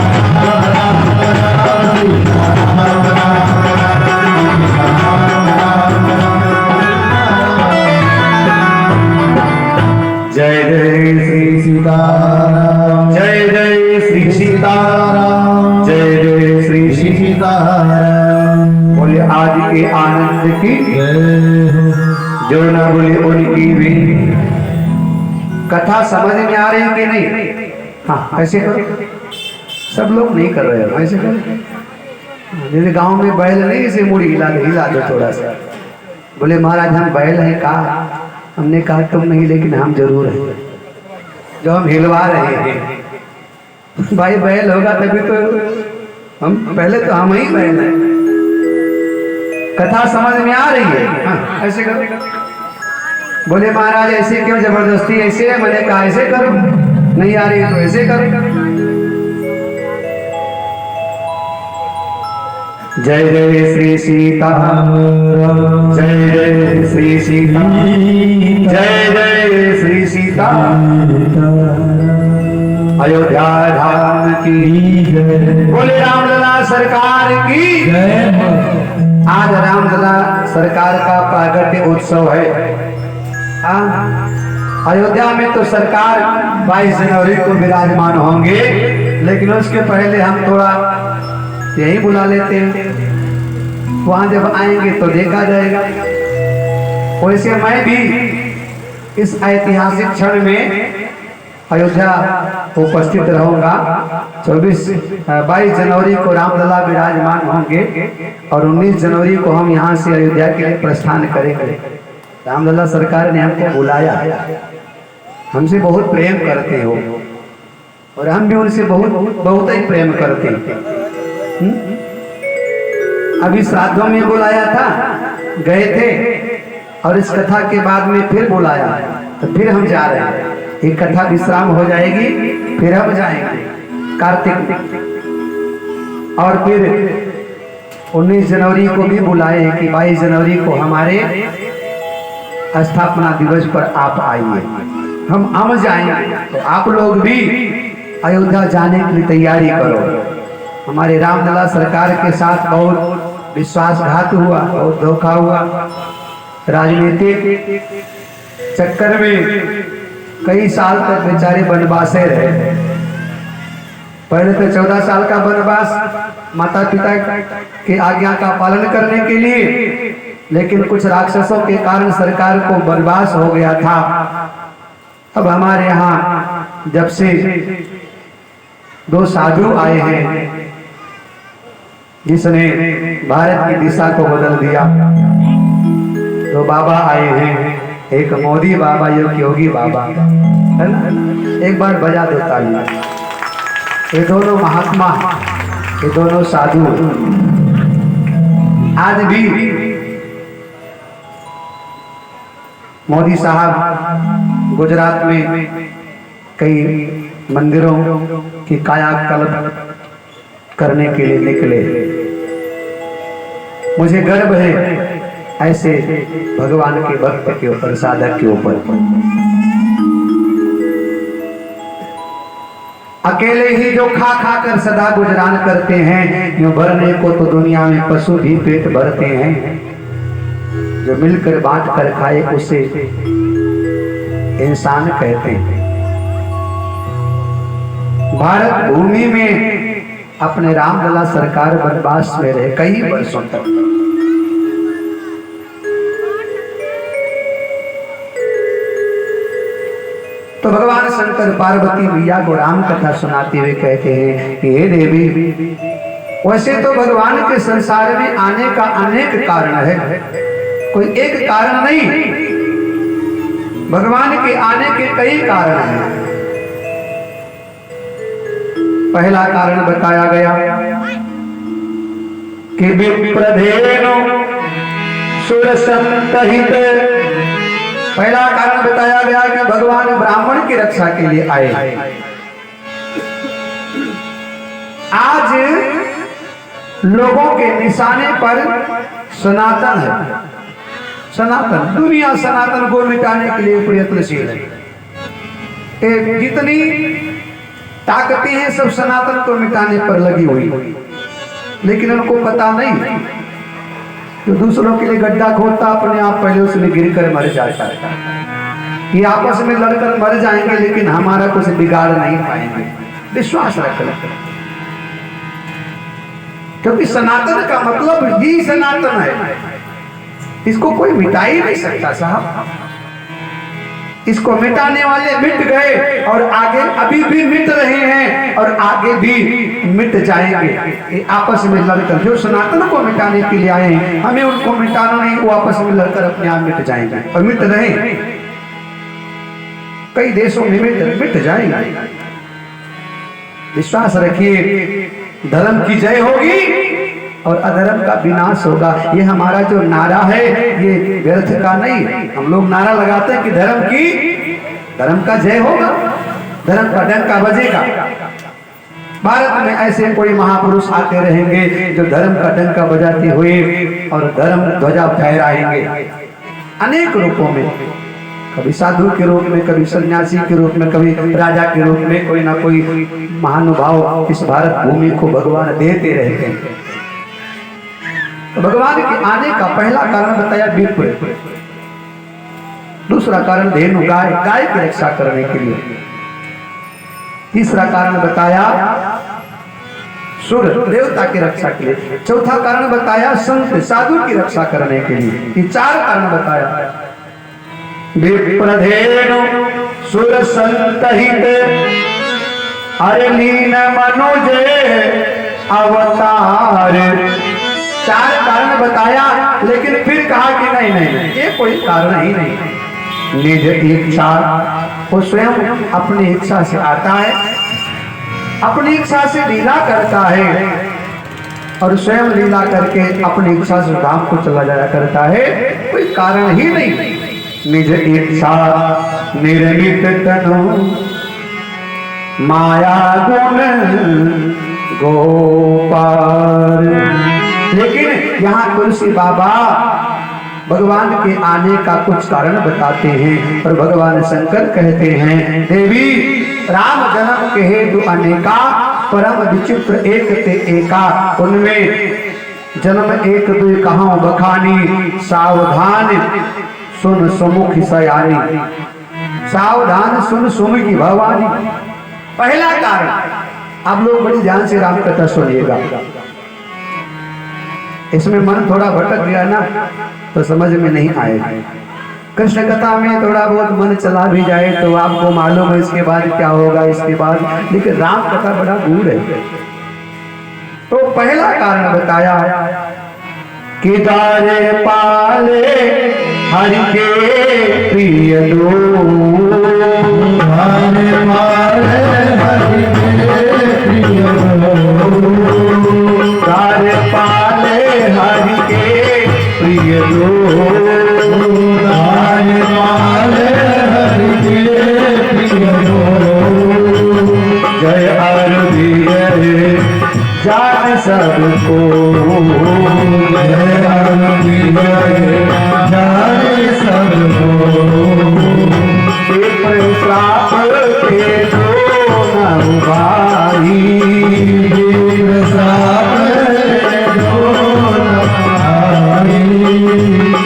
[SPEAKER 1] जय जय श्री
[SPEAKER 2] सीताराम
[SPEAKER 1] जय जय श्री सीताराम जय जय श्री
[SPEAKER 2] सीताराम
[SPEAKER 1] बोले आज के आनंद की जो न बोले उनकी भी कथा समझ में आ रही कि नहीं? हाँ ऐसे करो, सब लोग नहीं कर रहे हो, ऐसे करो। जैसे गांव में बैल नहीं, इसे मुड़ी हिला दो थोड़ा सा। बोले महाराज हम बैल हैं कहा? हमने कहा तुम नहीं लेकिन हम जरूर हैं, जो हम हिलवा रहे हैं। भाई बैल होगा तभी तो हम, पहले तो हम ही बैल हैं। कथा समझ में आ रही है? हाँ, ऐसे करो। बोले महाराज ऐसे क्यों जबरदस्ती ऐसे है? मैंने कहा ऐसे करो, नहीं आ रही तो ऐसे करो। जय जय श्री सीता जय जय श्री सीता जय जय श्री सीता अयोध्या धाम की बोले रामलला सरकार की। आज रामलला सरकार का प्रागट्य उत्सव है। अयोध्या में तो सरकार 22 जनवरी को विराजमान होंगे, लेकिन उसके पहले हम थोड़ा यही बुला लेते हैं। वहां जब आएंगे तो देखा जाएगा। वैसे मैं भी इस ऐतिहासिक क्षण में अयोध्या उपस्थित रहूंगा। 22 जनवरी को रामलला विराजमान होंगे और 19 जनवरी को हम यहाँ से अयोध्या के लिए प्रस्थान करेंगे। रामलला सरकार ने हमको बुलाया, हमसे बहुत प्रेम करते हो और हम भी उनसे बहुत ही प्रेम करते हैं। अभी श्राद्धों में बुलाया था, गए थे, और इस कथा के बाद में फिर बुलाया तो फिर हम जा रहे हैं। एक कथा विश्राम हो जाएगी, फिर हम जाएंगे कार्तिक, और फिर 19 जनवरी को भी बुलाए कि 22 जनवरी को हमारे स्थापना दिवस पर आप आइए, हम जाएंगे। तो आप लोग भी अयोध्या जाने की तैयारी करो। हमारे रामलला सरकार के साथ बहुत विश्वासघात हुआ, बहुत धोखा हुआ। राजनीतिक चक्कर में कई साल तक बेचारे वनवासे रहे। पहले तो 14 साल का वनवास माता पिता की आज्ञा का पालन करने के लिए, लेकिन कुछ राक्षसों के कारण सरकार को वनवास हो गया था। अब हमारे यहाँ जब से 2 साधु आए हैं जिसने भारत की दिशा को बदल दिया, तो बाबा आए हैं, एक मोदी बाबा, एक योगी बाबा, है ना? एक बार बजा दो ताली। ये दोनों महात्मा, ये दोनों साधु आज भी मोदी साहब गुजरात में कई मंदिरों की कायाकल्प करने के लिए निकले। मुझे गर्व है ऐसे भगवान के भक्त के ऊपर, साधक के ऊपर। अकेले ही जो खा खा कर सदा गुजरान करते हैं, यूं भरने को तो दुनिया में पशु भी पेट भरते हैं। जो मिलकर बांट कर खाए उसे इंसान कहते हैं। भारत भूमि में अपने रामलला सरकार वनवास में रहे कई वर्षों तक। तो भगवान शंकर पार्वती मैया को राम कथा सुनाते हुए कहते हैं कि हे देवी, वैसे तो भगवान के संसार में आने का अनेक कारण है, कोई एक कारण नहीं। भगवान के आने के कई कारण हैं। पहला कारण बताया गया कि विप्रधेनु सुरसंतहित। पहला कारण बताया गया कि भगवान ब्राह्मण की रक्षा के लिए आए। आज लोगों के निशाने पर सनातन है। सनातन दुनिया सनातन को मिटाने के लिए प्रयत्नशील है। जितनी ताकतें हैं सब सनातन को मिटाने पर लगी हुई, लेकिन उनको पता नहीं तो दूसरों के लिए गड्ढा खोदता, अपने आप पहले उसमें गिरकर मर जाता है। ये आपस में लड़कर मर जाएंगे लेकिन हमारा कुछ बिगाड़ नहीं पाएंगे। विश्वास रखना, क्योंकि सनातन का मतलब ही सनातन है। इसको कोई मिटा ही नहीं सकता साहब। इसको मिटाने वाले मिट गए और आगे अभी भी मिट रहे हैं और आगे भी मिट जाएंगे। ये आपस में लड़कर, जो सनातन को मिटाने के लिए आए हैं, हमें उनको मिटाना नहीं, वो आपस में लड़कर अपने आप मिट जाएंगे और मिट रहे हैं। कई देशों में मिट जाएंगे। विश्वास रखिए, धर्म की जय होगी और अधर्म का विनाश होगा। ये हमारा जो नारा है ये व्यर्थ का नहीं। हम लोग नारा लगाते हैं कि धर्म का जय होगा, धर्म का डंका बजेगा। भारत में ऐसे कोई महापुरुष आते रहेंगे जो धर्म का डंका बजाते हुए और धर्म ध्वजा फहराएंगे अनेक रूपों में। कभी साधु के रूप में, कभी सन्यासी के रूप में, कभी राजा के रूप में। कोई ना कोई महानुभाव इस भारत भूमि को भगवान देते रहते हैं। तो भगवान के आने का पहला कारण बताया विप्र। दूसरा कारण धेनु, गाय की रक्षा करने के लिए। तीसरा कारण बताया सूर्य, देवता की रक्षा के लिए। चौथा कारण बताया संत, साधु की रक्षा करने के लिए। ये चार कारण बताया। विप्रधेनु सुर संतहित अरलीन मनुजे अवतार। चार कारण बताया, लेकिन फिर कहा कि नहीं, ये कोई कारण ही नहीं। निज इच्छा, वो स्वयं अपनी इच्छा से आता है, अपनी इच्छा से लीला करता है और स्वयं लीला करके अपनी इच्छा से धाम को चला जाया करता है। कोई कारण ही नहीं। निज इच्छा निर्मित तनु माया गुण गोपाल। लेकिन यहाँ तुलसी बाबा भगवान के आने का कुछ कारण बताते हैं और भगवान शंकर कहते हैं, देवी राम जन्म के हेतु अनेका, परम विचित्र एक ते एका। उनमें जन्म एक दो कहां बखानी, सावधान सुन सुमुख सयानी। सावधान सुन सुमुखी भवानी। पहला कारण, आप लोग बड़ी ध्यान से राम कथा सुनिएगा। इसमें मन थोड़ा भटक गया ना तो समझ में नहीं आएगा। कृष्ण कथा में थोड़ा बहुत मन चला भी जाए तो आपको मालूम है इसके बाद क्या होगा, इसके बाद। लेकिन राम कथा बड़ा गूढ़ है। तो पहला कारण बताया कि दारे पाले हरि के प्रिय दो, दारे पाले हरि के प्रिय दो, दारे पाले हरि के प्रिय दो, दारे सबको,
[SPEAKER 2] जाने सबको,
[SPEAKER 1] श्राप के दो न भाई,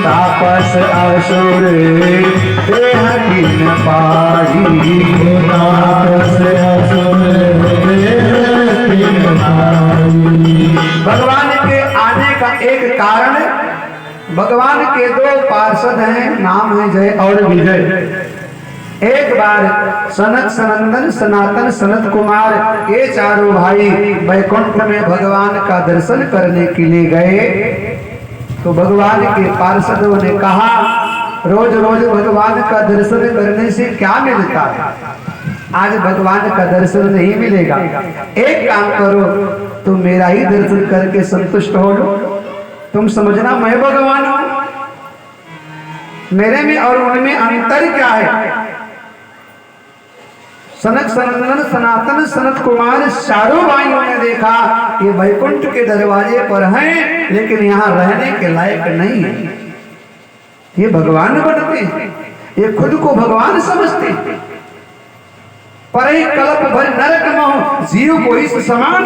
[SPEAKER 1] तापस असुर देह कीन पाई, भगवान के आने का एक कारण, भगवान के दो पार्षद हैं, नाम है जय और विजय। एक बार सनत सनंदन सनातन सनत कुमार ये चारों भाई वैकुंठ में भगवान का दर्शन करने के लिए गए, तो भगवान के पार्षदों ने कहा रोज रोज भगवान का दर्शन करने से क्या मिलता है, आज भगवान का दर्शन नहीं मिलेगा, एक काम करो तुम मेरा ही दर्शन करके संतुष्ट हो लो, तुम समझना मैं भगवान हूं, मेरे में और उनमें अंतर क्या है। सनक सनंदन सनातन सनत कुमार चारों भाइयों ने देखा ये वैकुंठ के दरवाजे पर हैं, लेकिन यहाँ रहने के लायक नहीं है, ये भगवान बनते हैं, ये खुद को भगवान समझते हैं, पर ही कल्प भर नरक मोह जीव को इस समान,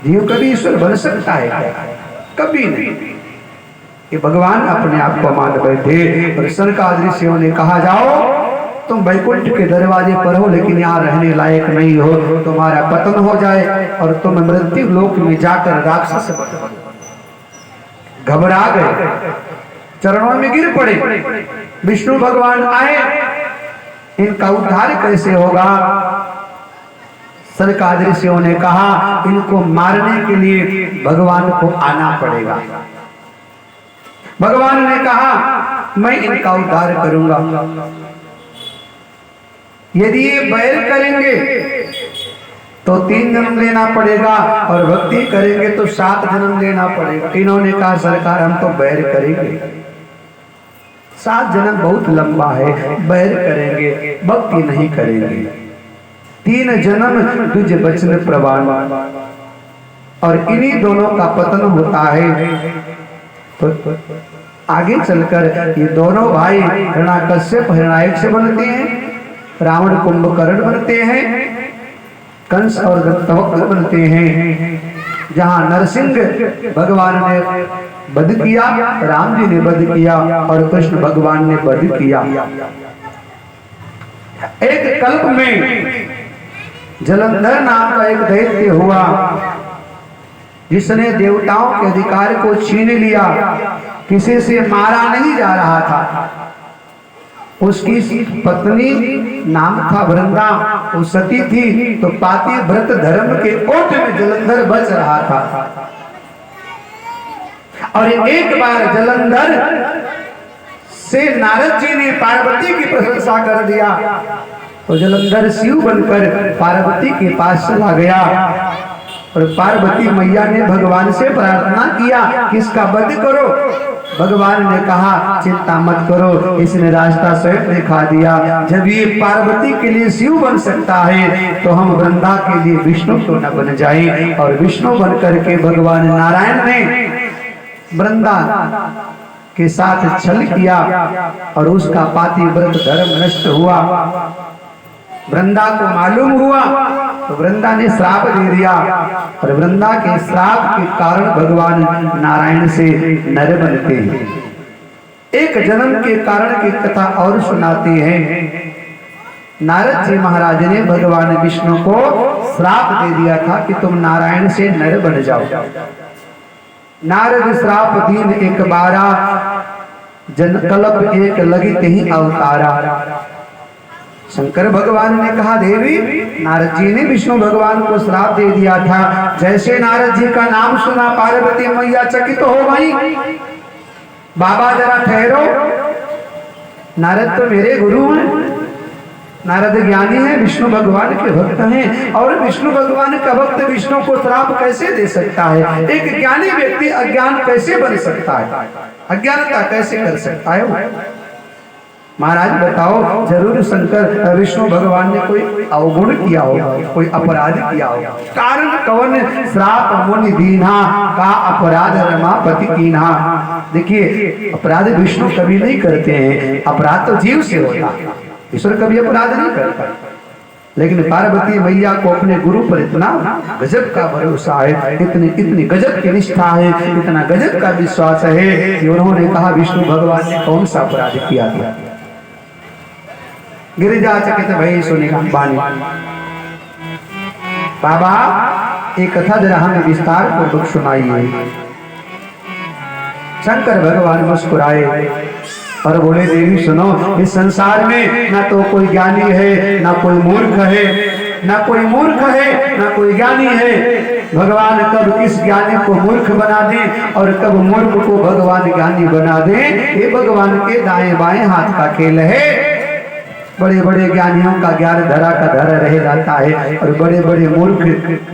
[SPEAKER 1] जीव कभी ईश्वर बन सकता है क्या, कभी नहीं, ये भगवान अपने आप को मान बैठे। और सनकादि ऋषियों ने कहा जाओ तुम वैकुंठ के दरवाजे पर हो लेकिन यहाँ रहने लायक नहीं हो, तुम्हारा पतन हो जाए और तुम मृत्यु लोक में जाकर राक्षस बनो। घबरा गए, चरणों में गिर पड़े, विष्णु भगवान आए, इनका उद्धार कैसे होगा। सनकादि ऋषियों ने कहा इनको मारने के लिए भगवान को आना पड़ेगा। भगवान ने कहा मैं इनका उद्धार करूंगा, यदि ये बैर करेंगे तो 3 जन्म लेना पड़ेगा और भक्ति करेंगे तो 7 जन्म लेना पड़ेगा। इन्होंने कहा सरकार हम तो बैर करेंगे, 7 जन्म बहुत लंबा है, बैर करेंगे भक्ति नहीं करेंगे, 3 जन्म तुझ बचन प्रवान, और इन्हीं दोनों का पतन होता है। तो आगे चलकर ये दोनों भाई हिरण्याकश्यप हिरण्याक्ष बनते हैं, रावण कुंभकर्ण बनते हैं, कंस और दंतवक्र बनते हैं। जहां नरसिंह भगवान ने वध किया, राम जी ने वध किया और कृष्ण भगवान ने वध किया। एक कल्प में जलंधर नाम का एक दैत्य हुआ जिसने देवताओं के अधिकार को छीन लिया, किसी से मारा नहीं जा रहा था। उसकी पत्नी नाम था वृंदा, वो सती थी, तो पाति व्रत धर्म के ओट में जलंधर बच रहा था। और एक बार जलंधर से नारद जी ने पार्वती की प्रशंसा कर दिया, तो जलंधर शिव बनकर पार्वती के पास चला गया और पार्वती मैया ने भगवान से प्रार्थना किया कि इसका वध करो। भगवान ने कहा चिंता मत करो, इसने रास्ता स्वयं दिखा दिया। जब ये पार्वती के लिए शिव बन सकता है तो हम वृंदा के लिए विष्णु क्यों न बन जाए। और विष्णु बन करके भगवान नारायण ने वृंदा के साथ छल किया और उसका पातिव्रत धर्म नष्ट हुआ। वृंदा को मालूम हुआ तो वृंदा ने श्राप दे दिया और वृंदा के श्राप के कारण भगवान नारायण से नर बनते हैं। एक जन्म के कारण की कथा और सुनाते हैं। नारद जी महाराज ने भगवान विष्णु को श्राप दे दिया था कि तुम नारायण से नर बन जाओ। नारद श्राप दीन एक बारा, जन कल्प एक लगित ही अवतारा। शंकर भगवान ने कहा देवी, नारद जी ने विष्णु भगवान को श्राप दे दिया था। जैसे नारद जी का नाम सुना पार्वती मैया चकित हो गई। बाबा जरा ठहरो, नारद तो मेरे गुरु हैं, नारद ज्ञानी है, विष्णु भगवान के भक्त हैं, और विष्णु भगवान का भक्त विष्णु को श्राप कैसे दे सकता है। एक ज्ञानी व्यक्ति अज्ञान कैसे बन सकता है, अज्ञानता कैसे कर सकता है। महाराज बताओ, जरूर शंकर विष्णु भगवान ने कोई अवगुण किया होगा, कोई अपराध किया होगा। कारण कवन श्राप मुनि दीन्हा, का अपराध रमापति कीन्हा। देखिए, अपराध विष्णु कभी नहीं करते हैं, अपराध तो जीव से होता है, ईश्वर कभी अपराध नहीं करता। लेकिन पार्वती मैया को अपने गुरु पर इतना गजब का भरोसा है, इतनी गजब की निष्ठा है, इतना गजब का विश्वास है कि उन्होंने कहा विष्णु भगवान ने कौन सा अपराध किया था। गिरिजा चकित भई सुनि बानी। बाबा, एक कथा जरा हमें विस्तार पूर्वक सुनाइए। शंकर भगवान मुस्कुराए और बोले, देवी सुनो, इस संसार में ना तो कोई ज्ञानी है, ना कोई मूर्ख है, ना कोई मूर्ख है, ना कोई ज्ञानी है। भगवान कब किस ज्ञानी को मूर्ख बना दे और कब मूर्ख को भगवान ज्ञानी बना दे, ये भगवान के दाएं बाएं हाथ का खेल है। बड़े बड़े ज्ञानियों का ज्ञान धरा का धरा रह जाता है और बड़े बड़े मूर्ख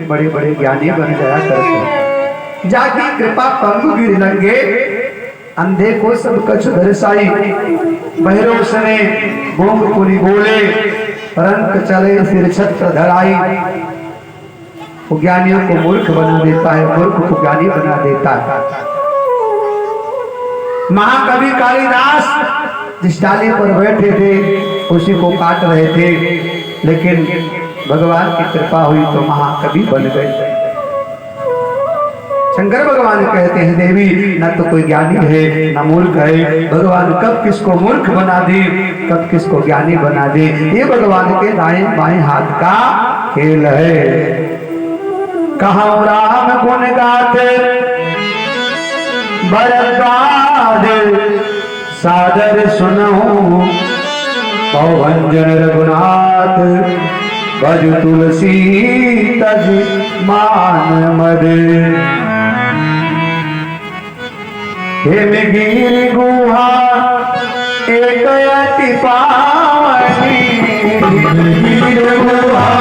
[SPEAKER 1] बड़े बड़े ज्ञानी बन जाया करते हैं। जाकी कृपा पंगु गिर लंगे, अंधे को सब कछ दर्शाई। बहरों सने बोंग पुरी बोले, रंग चले सिर छत्र धराई। वो ज्ञानियों को मूर्ख बना देता है, मूर्ख को ज्ञानी बना देता है। महाकवि कालिदास जिस डाली पर बैठे थे उसी को काट रहे थे, लेकिन भगवान की कृपा हुई तो महाकवि बन गए। शंकर भगवान कहते हैं, देवी न तो कोई ज्ञानी है न मूर्ख है, भगवान कब किसको मूर्ख बना दे कब किसको ज्ञानी बना दे, ये भगवान के दाएं बाएं हाथ का खेल है। कहाँ राम गुण गाते भरद्वाज, सादर सुनहु भंजन रघुनाथ। भज तुलसी तज मान मद, हेम गिर गुहा एक अति पावनी। गिर गुहा